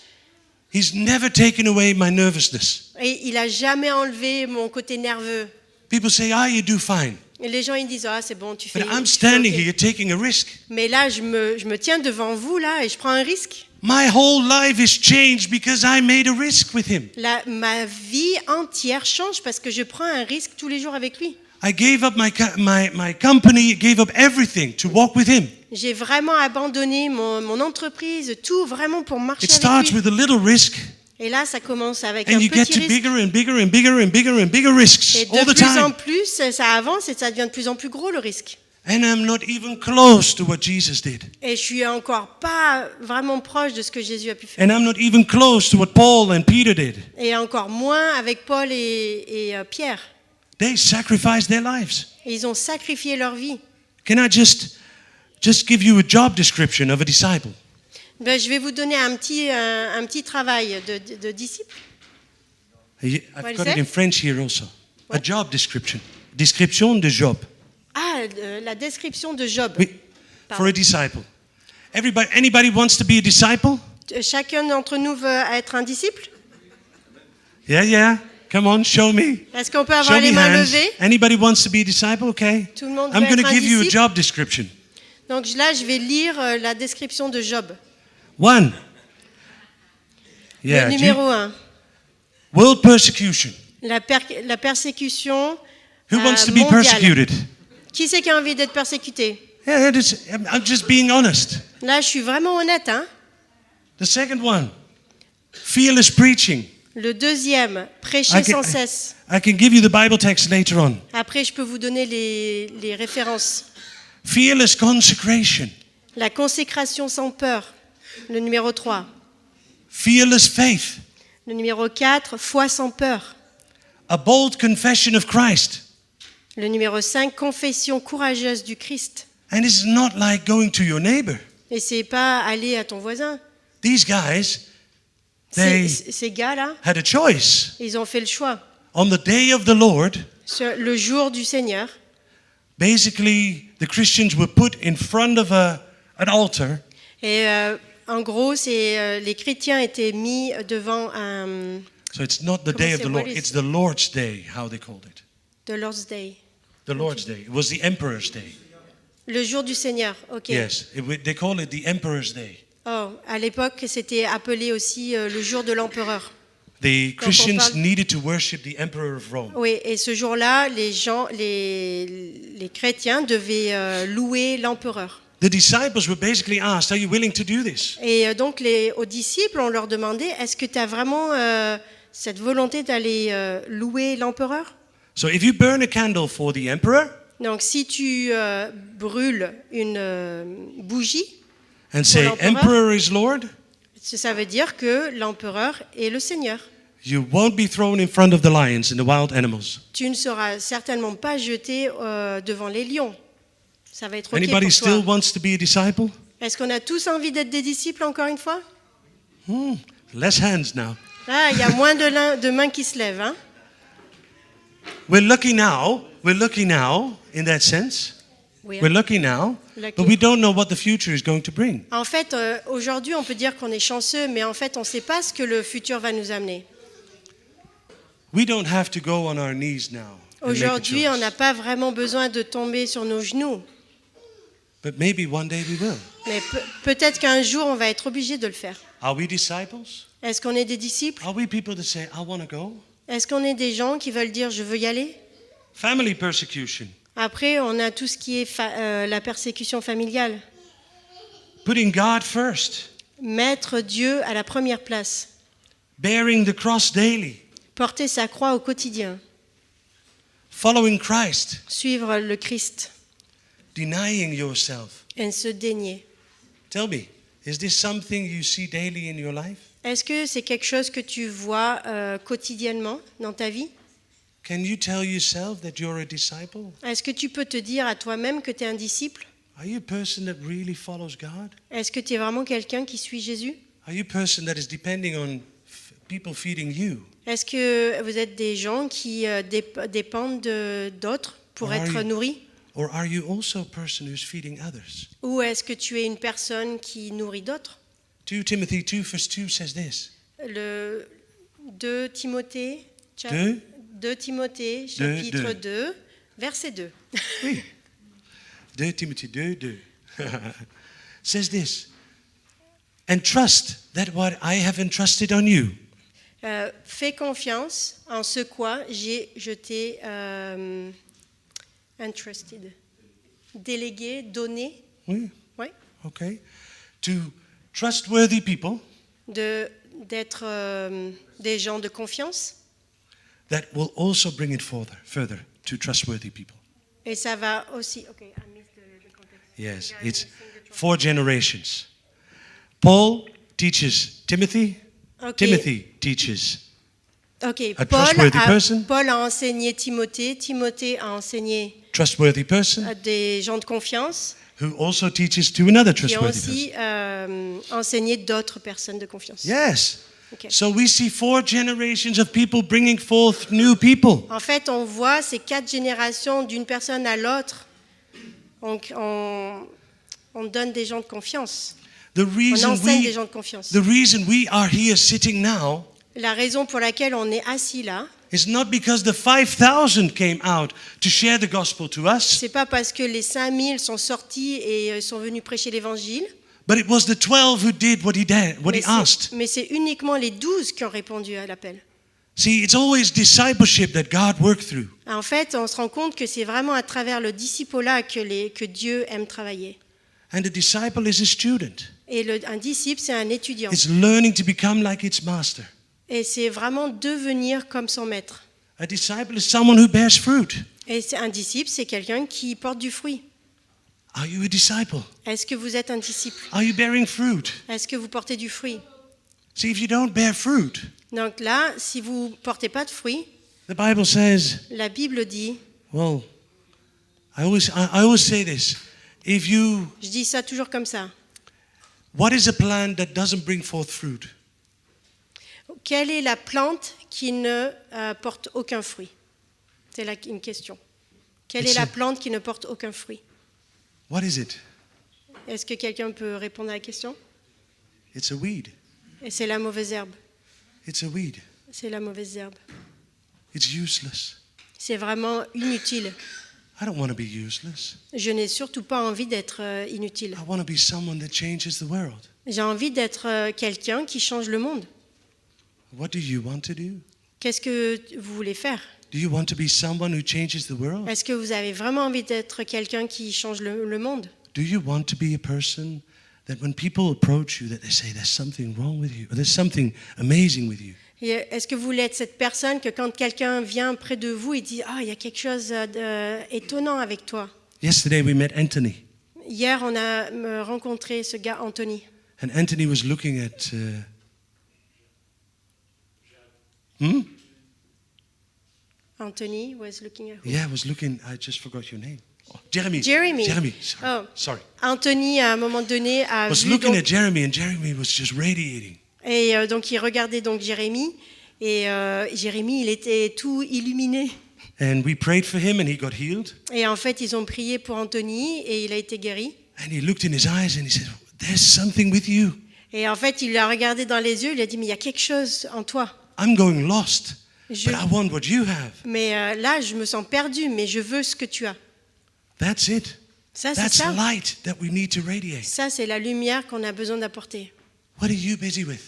He's never taken away my nervousness. Et il a jamais enlevé mon côté nerveux. People say, you do fine. Et les gens ils disent c'est bon, tu fais. But I'm tu fais standing ok. here taking a risk. Mais là, je me tiens devant vous là et je prends un risque. My whole life is changed because I made a risk with him. Ma vie entière change parce que je prends un risque tous les jours avec lui. I gave up my company, gave up everything to walk with him. J'ai vraiment abandonné mon entreprise, tout vraiment pour marcher It avec starts lui. with a little risk, Et là, ça commence avec and un you get petit to risque. bigger and bigger and bigger and bigger and bigger risks Et all de the plus en time. plus, ça avance et ça devient de plus en plus gros le risque. And I'm not even close to what Jesus did. Et je suis encore pas vraiment proche de ce que Jésus a pu faire. And I'm not even close to what Paul and Peter did. Et encore moins avec Paul et Pierre. They sacrificed their lives. Et ils ont sacrifié leur vie. Can I just give you a job description of a disciple? Ben, je vais vous donner un petit travail de disciple. I've What is got it that? in French here also. A What? job description. Description de job. Ah, la description de Job. Oui. For a disciple. Anybody wants to be a disciple? Chacun d'entre nous veut être un disciple. Yeah. Come on, show me. Est-ce qu'on peut Show avoir les me mains hands. levées? Anybody wants to be a disciple? Okay. Tout le monde I'm veut going être to un give you a disciple. job description. Donc là, je vais lire la description de Job. 1. Yeah. Le numéro 1. World persecution. La persécution Who wants to be mondiale. persecuted? Qui c'est qui a envie d'être persécuté? Yeah, I'm just being honest. Là, je suis vraiment honnête. Hein? The second one. Fearless preaching. Le deuxième, prêcher sans cesse. I can give you the Bible text later on. Après, je peux vous donner les références. Fearless consecration. La consécration sans peur. Le numéro 3. Fearless faith. Le numéro 4, foi sans peur. A bold confession of Christ. Le numéro 5, confession courageuse du Christ. And it's not like going to your neighbor. Et c'est pas aller à ton voisin. These guys, they Ces gars-là, had a choice. ils ont fait le choix. On the day of the Lord, Sur le jour du Seigneur, basically the Christians were put in front of an altar. et en gros, les chrétiens étaient mis devant un So it's not the day of the Lord, it's the Lord's day, how they called it. The Lord's Day. The Lord's day. It was the Emperor's day. Le jour du Seigneur, ok. Yes, they call it the Emperor's day. Oh, à l'époque, c'était appelé aussi le jour de l'empereur. The Quand on Christians parle- needed to worship the Emperor of Rome. Oui, et ce jour-là, les chrétiens devaient louer l'empereur. The disciples were basically asked, are you willing to do this? Et donc, aux disciples, on leur demandait, est-ce que tu as vraiment cette volonté d'aller louer l'empereur? So if you burn a candle for the emperor Donc, si tu brûles une bougie, and say, l'empereur. Emperor is Lord, ça veut dire que l'empereur est le Seigneur. you won't be thrown in front of the lions and the wild animals. Tu ne seras certainement pas jeté devant les lions. Ça va être OK Anybody pour still toi. wants to be a disciple? Est-ce qu'on a tous envie d'être des disciples, encore une fois? Less hands now. Ah, il y a moins de mains qui se lèvent. Hein? We're lucky now in that sense. Oui, We're lucky now, Lucky. but we don't know what the future is going to bring. En fait, aujourd'hui, on peut dire qu'on est chanceux, mais en fait, on ne sait pas ce que le futur va nous amener. We don't have to go on our knees now. and make a Aujourd'hui, on choice. n'a pas vraiment besoin de tomber sur nos genoux. But maybe one day we will. Mais peut-être qu'un jour, on va être obligé de le faire. Are we disciples? Est-ce qu'on est des disciples? Are we people that say, I want to go? Est-ce qu'on est des gens qui veulent dire « je veux y aller » Family persecution. Après, on a tout ce qui est la persécution familiale. Putting God first. Mettre Dieu à la première place. Bearing the cross daily. Porter sa croix au quotidien. Following Christ. Suivre le Christ. Denying yourself. Et se dénier. Tell me, is this something you see daily in your life? Est-ce que c'est quelque chose que tu vois quotidiennement dans ta vie? Can you tell yourself that you're a disciple? Est-ce que tu peux te dire à toi-même que tu es un disciple? Are you a person that really follows God? Est-ce que tu es vraiment quelqu'un qui suit Jésus? Are you a person that is depending on people feeding you? Est-ce que vous êtes des gens qui dépendent d'autres pour être nourris? Or are you also a person who's feeding others? Ou est-ce que tu es une personne qui nourrit d'autres? 2 Timothy 2 verse 2 says this. Le 2 Timothée, 2 Timothée chapitre 2, verset 2. Oui. 2 Timothy 2, 2. says this. And trust that what I have entrusted on you. Fais confiance en ce quoi je t'ai entrusted, délégué, donné. Oui. Oui. Okay. To trustworthy people. D'être des gens de confiance. That will also bring it further to trustworthy people. Et ça va aussi. Okay, I missed the context. Yes, it's 4 generations. Paul teaches Timothy. Okay. Timothy teaches a Paul trustworthy person. Paul a enseigné Timothée. Timothée a enseigné trustworthy person. Des gens de confiance. Who also teaches to another Qui ont trustworthy aussi enseigné d'autres personnes de confiance. Yes. Okay. So we see 4 generations of people bringing forth new people. En fait, on voit ces 4 générations d'une personne à l'autre. On donne des gens de confiance. On enseigne des gens de confiance. The reason we are here sitting now. La raison pour laquelle on est assis là. It's not because the 5,000 came out to share the gospel to us. C'est pas parce que les 5,000 sont sortis et sont venus prêcher l'évangile. But it was the 12 who did what he asked. Mais c'est uniquement les 12 qui ont répondu à l'appel. See, it's always discipleship that God worked through. En fait, on se rend compte que c'est vraiment à travers le disciple-là que Dieu aime travailler. And a disciple is a student. Et un disciple, c'est un étudiant. It's learning to become like its master. Et c'est vraiment devenir comme son maître. A disciple is someone who bears fruit. Et un disciple, c'est quelqu'un qui porte du fruit. Are you a disciple? Est-ce que vous êtes un disciple? Are you bearing fruit? Est-ce que vous portez du fruit? See, if you don't bear fruit, donc là, si vous portez pas de fruit, the Bible says, la Bible dit, well, I always say this. If you, je dis ça toujours comme ça. What is a plant that doesn't bring forth fruit? Quelle est la plante qui ne porte aucun fruit? C'est là une question. Quelle est la plante qui ne porte aucun fruit? What is it? Est-ce que quelqu'un peut répondre à la question? It's a weed. Et c'est la mauvaise herbe. It's a weed. C'est la mauvaise herbe. It's useless. C'est vraiment inutile. I don't want to be useless. Je n'ai surtout pas envie d'être inutile. I want to be someone that changes the world. J'ai envie d'être quelqu'un qui change le monde. What do you want to do? Qu'est-ce que vous voulez faire? Do you want to be someone who changes the world? Est-ce que vous avez vraiment envie d'être quelqu'un qui change le monde? Do you want to be a person that when people approach you that they say there's something wrong with you or there's something amazing with you? Et est-ce que vous voulez être cette personne que quand quelqu'un vient près de vous et dit il y a quelque chose d'étonnant avec toi? Yesterday we met Anthony. Hier on a rencontré ce gars Anthony. And Anthony was looking at Anthony was looking at who? Yeah, was looking. I just forgot your name. Oh, Jeremy. Jeremy. Sorry. Sorry. Anthony, à un moment donné, was looking at Jeremy, and Jeremy was just radiating. Et donc il regardait donc Jérémie, et Jérémie, il était tout illuminé. And we prayed for him, and he got healed. Et en fait, ils ont prié pour Anthony, et il a été guéri. And he looked in his eyes, and he said, "There's something with you." Et en fait, il l'a regardé dans les yeux, il a dit, mais il y a quelque chose en toi. I'm going lost, but I want what you have. Mais là, je me sens perdu, mais je veux ce que tu as. That's it. Ça, That's c'est ça. light that we need to radiate. Ça, c'est la lumière qu'on a besoin d'apporter. What are you busy with?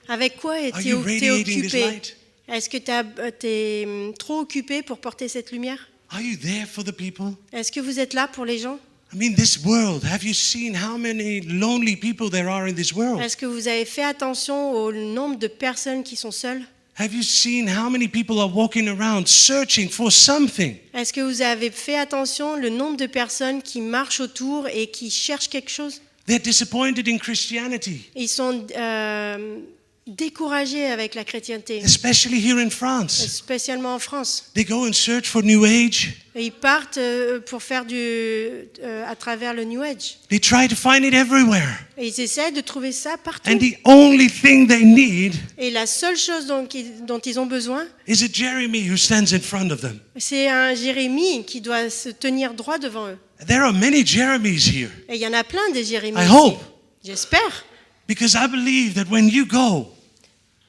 Avec quoi Are es-tu you radiating this occupé? light? Est-ce que tu es trop occupé pour porter cette lumière? Are you there for the people? Est-ce que vous êtes là pour les gens? I mean, this world, have you seen how many lonely people there are in this world? Est-ce que vous avez fait attention au nombre de personnes qui sont seules? Have you seen how many people are walking around searching for something? Est-ce que vous avez fait attention le nombre de personnes qui marchent autour et qui cherchent quelque chose? They're disappointed in Christianity. Ils sont découragés avec la chrétienté, especially here in France. spécialement en France. They go and search for New Age. Et ils partent pour faire à travers le New Age. They try to find it everywhere. Et ils essaient de trouver ça partout. And the only thing they need Et la seule chose dont ils ont besoin, is a Jeremy who stands in front of them. c'est un Jérémie qui doit se tenir droit devant eux. There are many Jeremys here. Et il y en a plein des Jérémies. I hope. J'espère. Because I believe that when you go,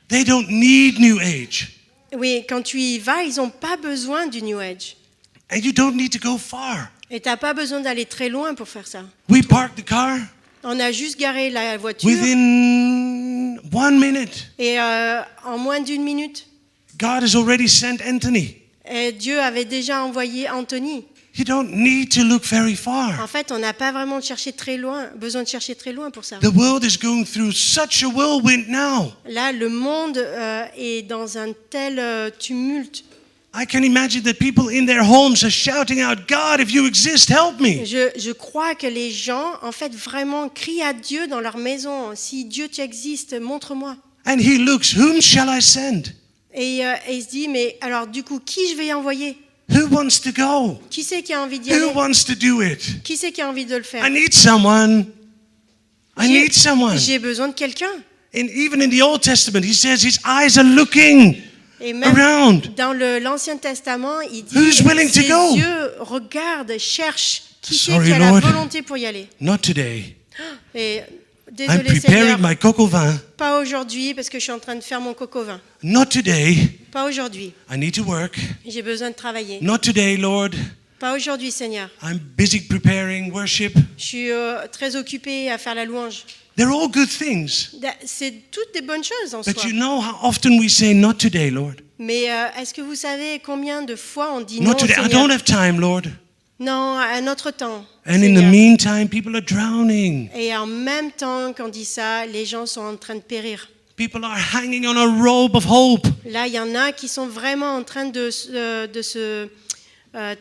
they don't need New Age. Oui, quand tu y vas, ils n'ont pas besoin du New Age. And you don't need to go far. Et tu n'as pas besoin d'aller très loin pour faire ça. We park the car. On a juste garé la voiture. Within 1 minute, Et en moins d'1 minute, God has already sent Anthony. et Dieu avait déjà envoyé Anthony. You don't need to look very far. En fait, on n'a pas vraiment besoin de chercher très loin pour ça. The world is going through such a whirlwind now. Là, le monde est dans un tel tumulte. I can imagine that people in their homes are shouting out, God, if you exist, help me. Je crois que les gens, en fait, vraiment crient à Dieu dans leur maison. Si Dieu tu existes, montre-moi. And he looks, whom shall I send? Et il se dit, mais alors du coup, qui je vais y envoyer? Who wants to go? Qui c'est qui a envie d'y aller? Who wants to do it? Qui c'est qui a envie de le faire? I need someone. I need someone. J'ai besoin de quelqu'un. And even in the Old Testament, he says his eyes are looking Et même around. dans l'Ancien Testament, il dit Who's willing to ses go? yeux regardent, cherchent qui c'est Sorry, qui a la Lord. volonté pour y aller. Not today. Et I'm désolé preparing Seigneur, my coq au vin. pas aujourd'hui parce que je suis en train de faire mon coq au vin. Not today. Pas aujourd'hui. I need to work. J'ai besoin de travailler. Not today, Lord. Pas aujourd'hui Seigneur. I'm busy preparing worship. Je suis très occupée à faire la louange. They're all good things. C'est toutes des bonnes choses en But soi. you know how often we say, not today, Lord. Mais est-ce que vous savez combien de fois on dit Not non today. I Seigneur? don't have time, Lord. Non, à un autre temps. And in the Seigneur. meantime, people are drowning. Et en même temps qu'on dit ça, les gens sont en train de périr. People are hanging on a rope of hope. Là, il y en a qui sont vraiment en train de se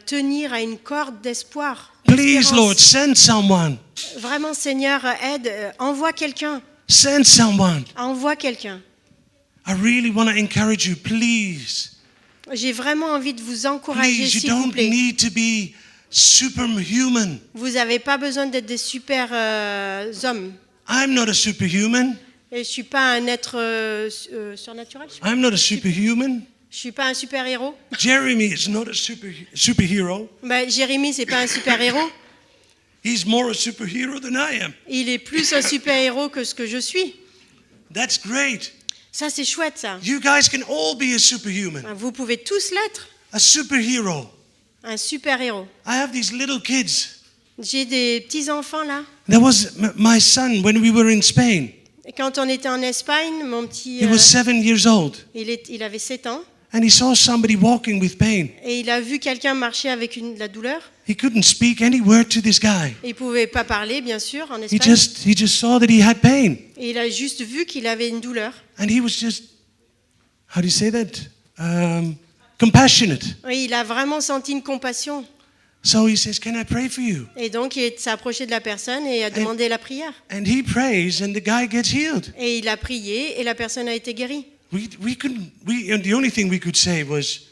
tenir à une corde d'espoir. Please, d'espérance. Lord, send someone. Vraiment, Seigneur, aide, envoie quelqu'un. Send someone. Envoie quelqu'un. I really want to encourage you, please. J'ai vraiment envie de vous encourager, Please, you s'il vous don't plaît. need to be superhuman. Vous n'avez pas besoin d'être des super hommes. I'm not a superhuman. Et je ne suis pas un être surnaturel. I'm not a superhuman. Je ne suis pas un super-héros. Jeremy is not a superhero. Ben, Jérémie, ce n'est pas un super-héros. He's more a superhero than I am. Il est plus un super-héros que ce que je suis. That's great. Ça, c'est chouette, ça. You guys can all be a superhuman, Vous pouvez tous l'être. a superhero. Un super-héros. I have these little kids. J'ai des petits-enfants, là. There was my son when we were in Spain. Et quand on était en Espagne, mon petit... He was 7 years old. il avait 7 ans. And he saw somebody walking with pain. Et il a vu quelqu'un marcher avec la douleur. He couldn't speak any word to this guy. Et il ne pouvait pas parler, bien sûr, en He Espagne. just saw that he had pain. Et il a juste vu qu'il avait une douleur. And he was just, how do you say that? Compassionate. Oui, il a vraiment senti une compassion. So he says, can I pray for you? Et donc, il s'est approché de la personne et a demandé la prière. And he prays and the guy gets healed. Et il a prié et la personne a été guérie. And the only thing we could say was,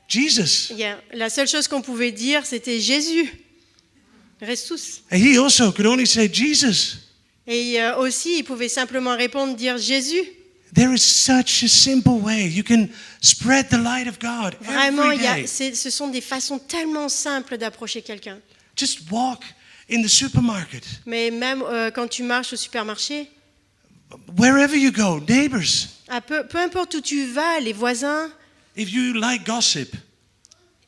Jesus. La seule chose qu'on pouvait dire, c'était Jésus. Restus. And he also could only say, Jesus. Et aussi, il pouvait simplement répondre, dire Jésus. There is such a simple way. You can spread the light of God Vraiment, every day. ce sont des façons tellement simples d'approcher quelqu'un. Just walk in the supermarket. Mais même quand tu marches au supermarché, Wherever you go, neighbors. peu importe où tu vas, les voisins, If you like gossip,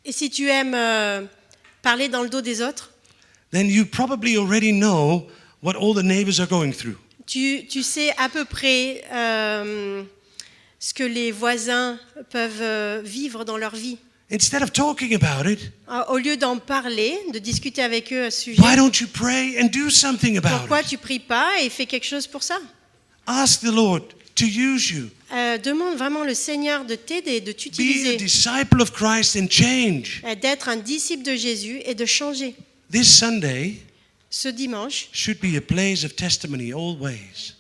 et si tu aimes parler dans le dos des autres, then you probably already know what all the neighbors are going through. tu sais à peu près ce que les voisins peuvent vivre dans leur vie. Instead of talking about it, Au lieu d'en parler, de discuter avec eux à ce sujet, why don't you pray and do something about pourquoi it? tu pries pas et fais quelque chose pour ça? Ask the Lord to use you. Demande vraiment le Seigneur de t'aider, de Be a t'utiliser, disciple of Christ and change. d'être un disciple de Jésus et de changer. This Sunday Ce dimanche, should be a place of testimony always.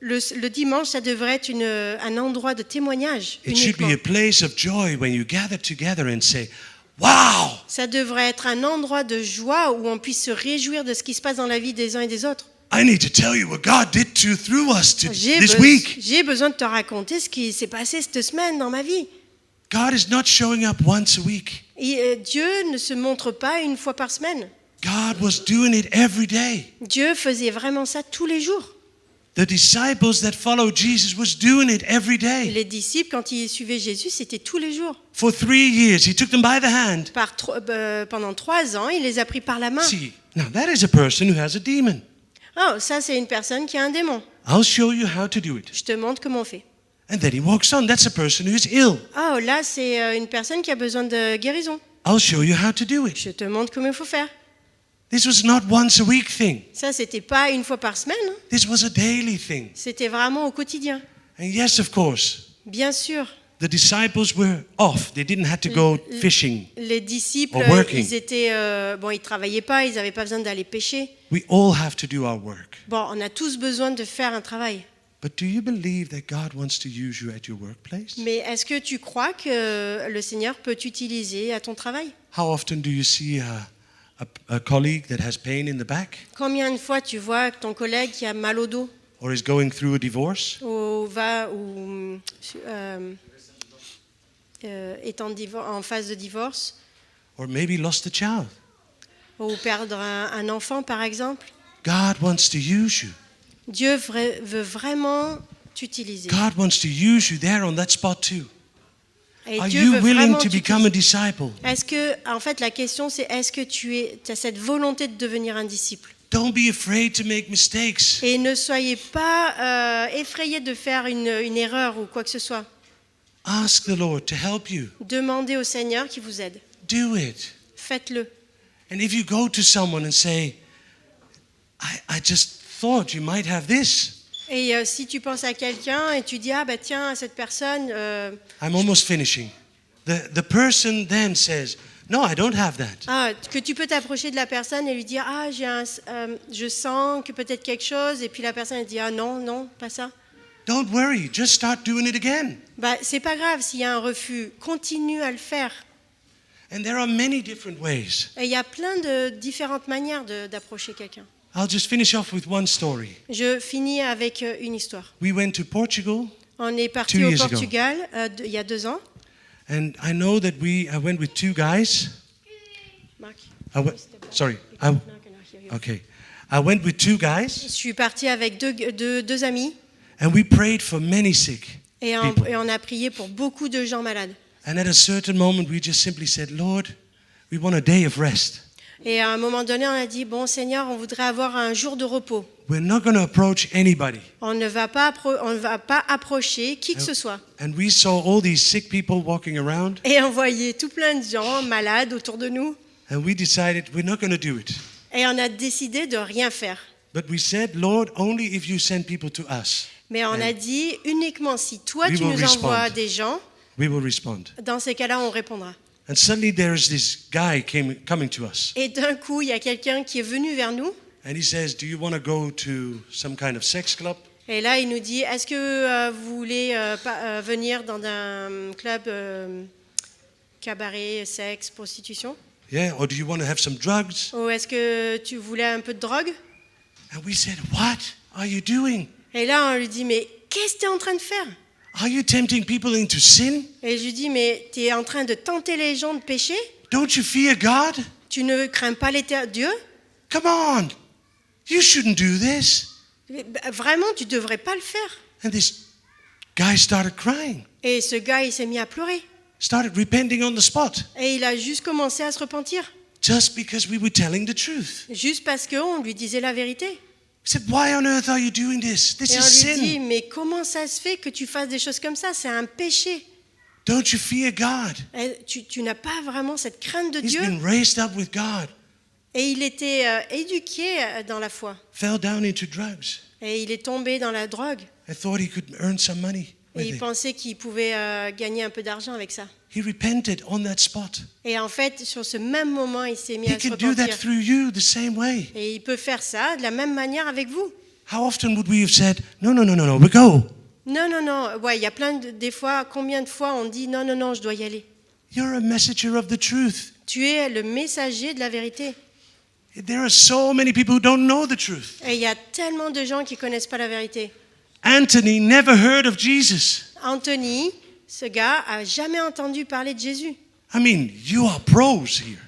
Le dimanche, ça devrait être un endroit de témoignage. It should be a place of joy when you gather together and say, wow! Ça devrait être un endroit de joie où on puisse se réjouir de ce qui se passe dans la vie des uns et des autres. I need to tell you what God did through us this week. J'ai besoin de te raconter ce qui s'est passé cette semaine dans ma vie. God is not showing up once a week. Dieu ne se montre pas une fois par semaine. God was doing it every day. Dieu faisait vraiment ça tous les jours. The disciples that followed Jesus was doing it every day. Les disciples, quand ils suivaient Jésus, c'était tous les jours. For 3 years, he took them by the hand. Pendant 3 ans, il les a pris par la main. See, now that is a person who has a demon. Oh, ça c'est une personne qui a un démon. I'll show you how to do it. Je te montre comment on fait. And then he walks on. That's a person who is ill. Oh, là c'est une personne qui a besoin de guérison. I'll show you how to do it. Je te montre comment il faut faire. This was not once a week thing. Ça c'était pas une fois par semaine. This was a daily thing. C'était vraiment au quotidien. And yes, of course. Bien sûr. The disciples were off. They didn't have to go fishing. Les disciples, ils étaient ils travaillaient pas, ils n'avaient pas besoin d'aller pêcher. We all have to do our work. Bon, on a tous besoin de faire un travail. But do you believe that God wants to use you at your workplace? Mais est-ce que tu crois que le Seigneur peut t'utiliser à ton travail? How often do you see a colleague that has pain in the back? Combien de fois tu vois ton collègue qui a mal au dos? Or is going through a divorce? Ou est en phase de divorce? Or maybe lost a child? Ou perdre un enfant, par exemple? God wants to use you. Dieu veut vraiment t'utiliser. God wants to use you there on that spot too. Et Are Dieu you veut willing vraiment to become a disciple? Est-ce que, en fait, la question c'est est-ce que tu as cette volonté de devenir un disciple? Don't be afraid to make mistakes. Et ne soyez pas effrayés de faire une erreur ou quoi que ce soit. Ask the Lord to help you. Demandez au Seigneur qui vous aide. Do it. Faites-le. And if you go to someone and say, I just thought you might have this. Et si tu penses à quelqu'un et tu dis tiens, cette personne. I'm almost finishing. The person then says, no, I don't have that. Que tu peux t'approcher de la personne et lui dire je sens que peut-être quelque chose, et puis la personne elle dit non, pas ça. Don't worry, just start doing it again. C'est pas grave s'il y a un refus, continue à le faire. And there are many different ways. Et il y a plein de différentes manières d'approcher quelqu'un. I'll just finish off with one story. Je finis avec une histoire. We went to Portugal. On est parti au Portugal il y a 2 ans. And I know that I went with 2 guys. Marc. Okay. I went with 2 guys. Je suis parti avec deux amis. And we prayed for many sick people. Et on a prié pour beaucoup de gens malades. And at a certain moment, we just simply said, Lord, we want a day of rest. Et à un moment donné, on a dit, bon Seigneur, on voudrait avoir un jour de repos. We're not going to approach anybody. On ne va pas approcher qui que ce soit. And we saw all these sick people walking around. Et on voyait tout plein de gens malades autour de nous. And we decided we're not going to do it. Et on a décidé de rien faire. But we said, Lord, only if you send people to us. Mais on a dit uniquement si toi tu nous envoies des gens. We will respond. Dans ces cas-là, on répondra. And suddenly there is this guy coming to us. Et d'un coup, il y a quelqu'un qui est venu vers nous. And he says, do you want to go to some kind of sex club? Et là, il nous dit, est-ce que vous voulez venir dans un club cabaret, sexe, prostitution? Yeah, or do you want to have some drugs? Ou est-ce que tu voulais un peu de drogue? And we said, what are you doing? Et là, on lui dit, mais qu'est-ce que tu es en train de faire? Are you tempting people into sin? Et je lui dis, mais tu es en train de tenter les gens de pécher? Don't you fear God? Tu ne crains pas Dieu? Come on, you shouldn't do this. Vraiment, tu ne devrais pas le faire. And this guy started crying. Et ce gars, il s'est mis à pleurer. Started repenting on the spot. Et il a juste commencé à se repentir. Just because we were telling the truth. Juste parce qu'on lui disait la vérité. He said, why on earth are you doing this? This Et is on lui dit, sin. mais comment ça se fait que tu fasses des choses comme ça? C'est un péché. Don't you fear God? Tu n'as pas vraiment cette crainte de He's Dieu. been raised up with God. Et il était éduqué dans la foi. Fell down into drugs. Et il est tombé dans la drogue. I thought he could earn some money Et with il it. pensait qu'il pouvait gagner un peu d'argent avec ça. He repented on that spot. Et en fait, sur ce même moment, il s'est mis He à se can do that repentir. through you the same way. Et il peut faire ça de la même manière avec vous. How often would we have said, no, we go. Non. Ouais, il y a des fois, combien de fois on dit non, je dois y aller. You're a messenger of the truth. Tu es le messager de la vérité. There are so many people who don't know the truth. Et il y a tellement de gens qui connaissent pas la vérité. Anthony never heard of Jesus. Anthony, ce gars, a jamais entendu parler de Jésus. I mean, you are pros here.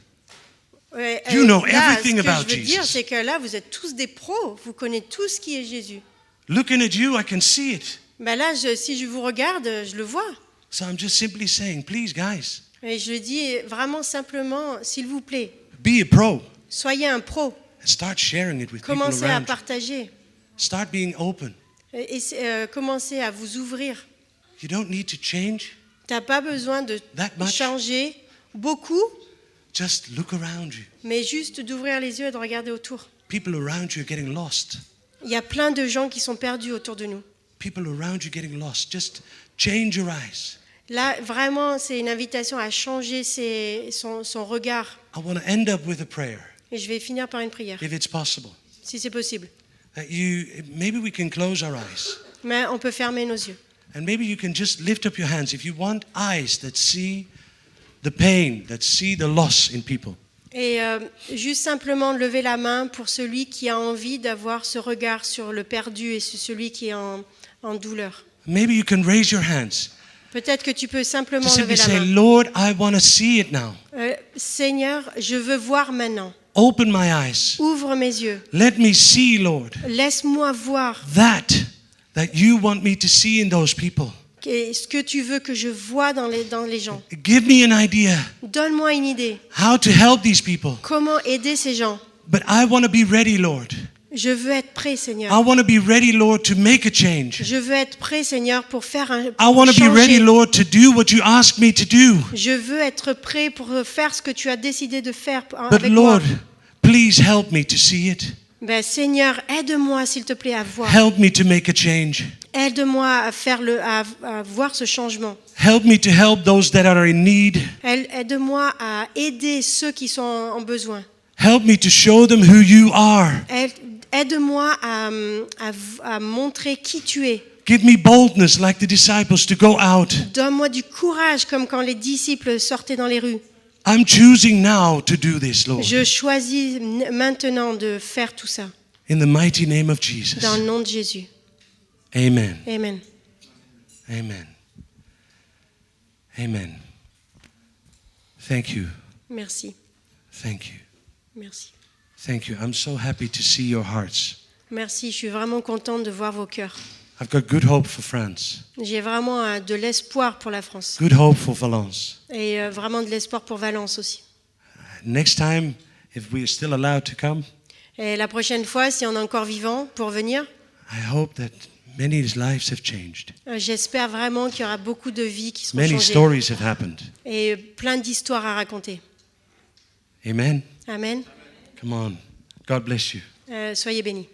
You know everything about Jesus. Ce que je veux dire, Jesus. c'est que là, vous êtes tous des pros. Vous connaissez tout ce qui est Jésus. Looking at you, I can see it. Ben là, si je vous regarde, je le vois. So I'm just simply saying, please, guys, Et je le dis vraiment simplement, s'il vous plaît, be a pro. soyez un pro. And start sharing it with people Commencez à around you. partager. Start being open. Et commencez à vous ouvrir. You don't need to change. Tu n'as pas besoin de That much. changer beaucoup, Just look around you. mais juste d'ouvrir les yeux et de regarder autour. People around you are getting lost. Il y a plein de gens qui sont perdus autour de nous. People around you getting lost. Just change your eyes. Là, vraiment, c'est une invitation à changer son regard. I want to end up with a prayer, Et je vais finir par une prière, if it's possible. si c'est possible. Maybe we can close our eyes. Mais on peut fermer nos yeux. And maybe you can just lift up your hands if you want eyes that see the pain, that see the loss in people. Et juste simplement lever la main pour celui qui a envie d'avoir ce regard sur le perdu et sur celui qui est en douleur. Maybe you can raise your hands. Peut-être que tu peux simplement Just lever simply la say, main. Lord, I want to see it now. Seigneur, je veux voir maintenant. Open my eyes. Ouvre mes yeux. Let me see, Lord, Laisse-moi voir that you want me to see in those people. ce que tu veux que je vois dans les gens. Give me an idea Donne-moi une idée. how to help these people. Comment aider ces gens? But I want to be ready, Lord. Je veux être prêt, I Seigneur. want to be ready, Lord, to make a change. Je veux être prêt, Seigneur, pour faire un I want to be ready, changer. Lord, to do what you ask me to do. Je veux être prêt pour faire ce que tu as décidé de faire But avec moi. Lord, please help me to see it. Ben, Seigneur, aide-moi, s'il te plaît, à voir. Help me to make a change. Aide-moi à voir ce changement. Help me to help those that are in need. Aide-moi à aider ceux qui sont en besoin. Help me to show them who you are. Aide-moi à montrer qui tu es. Give me boldness like the disciples to go out. Donne-moi du courage comme quand les disciples sortaient dans les rues. I'm choosing now to do this, Lord. Je choisis maintenant de faire tout ça. In the mighty name of Jesus. Dans le nom de Jésus. Amen. Amen. Amen. Amen. Thank you. Merci. Thank you. Merci. Thank you. I'm so happy to see your hearts. Merci. Je suis vraiment contente de voir vos cœurs. I've got good hope for France. J'ai vraiment de l'espoir pour la France. Good hope for Valence. Et vraiment de l'espoir pour Valence aussi. Next time, if we are still allowed to come, Et la prochaine fois, si on est encore vivant pour venir, I hope that many lives have changed. J'espère vraiment qu'il y aura beaucoup de vies qui seront Many changées. stories have happened. Et plein d'histoires à raconter. Amen. Amen. Come on. God bless you. Soyez bénis.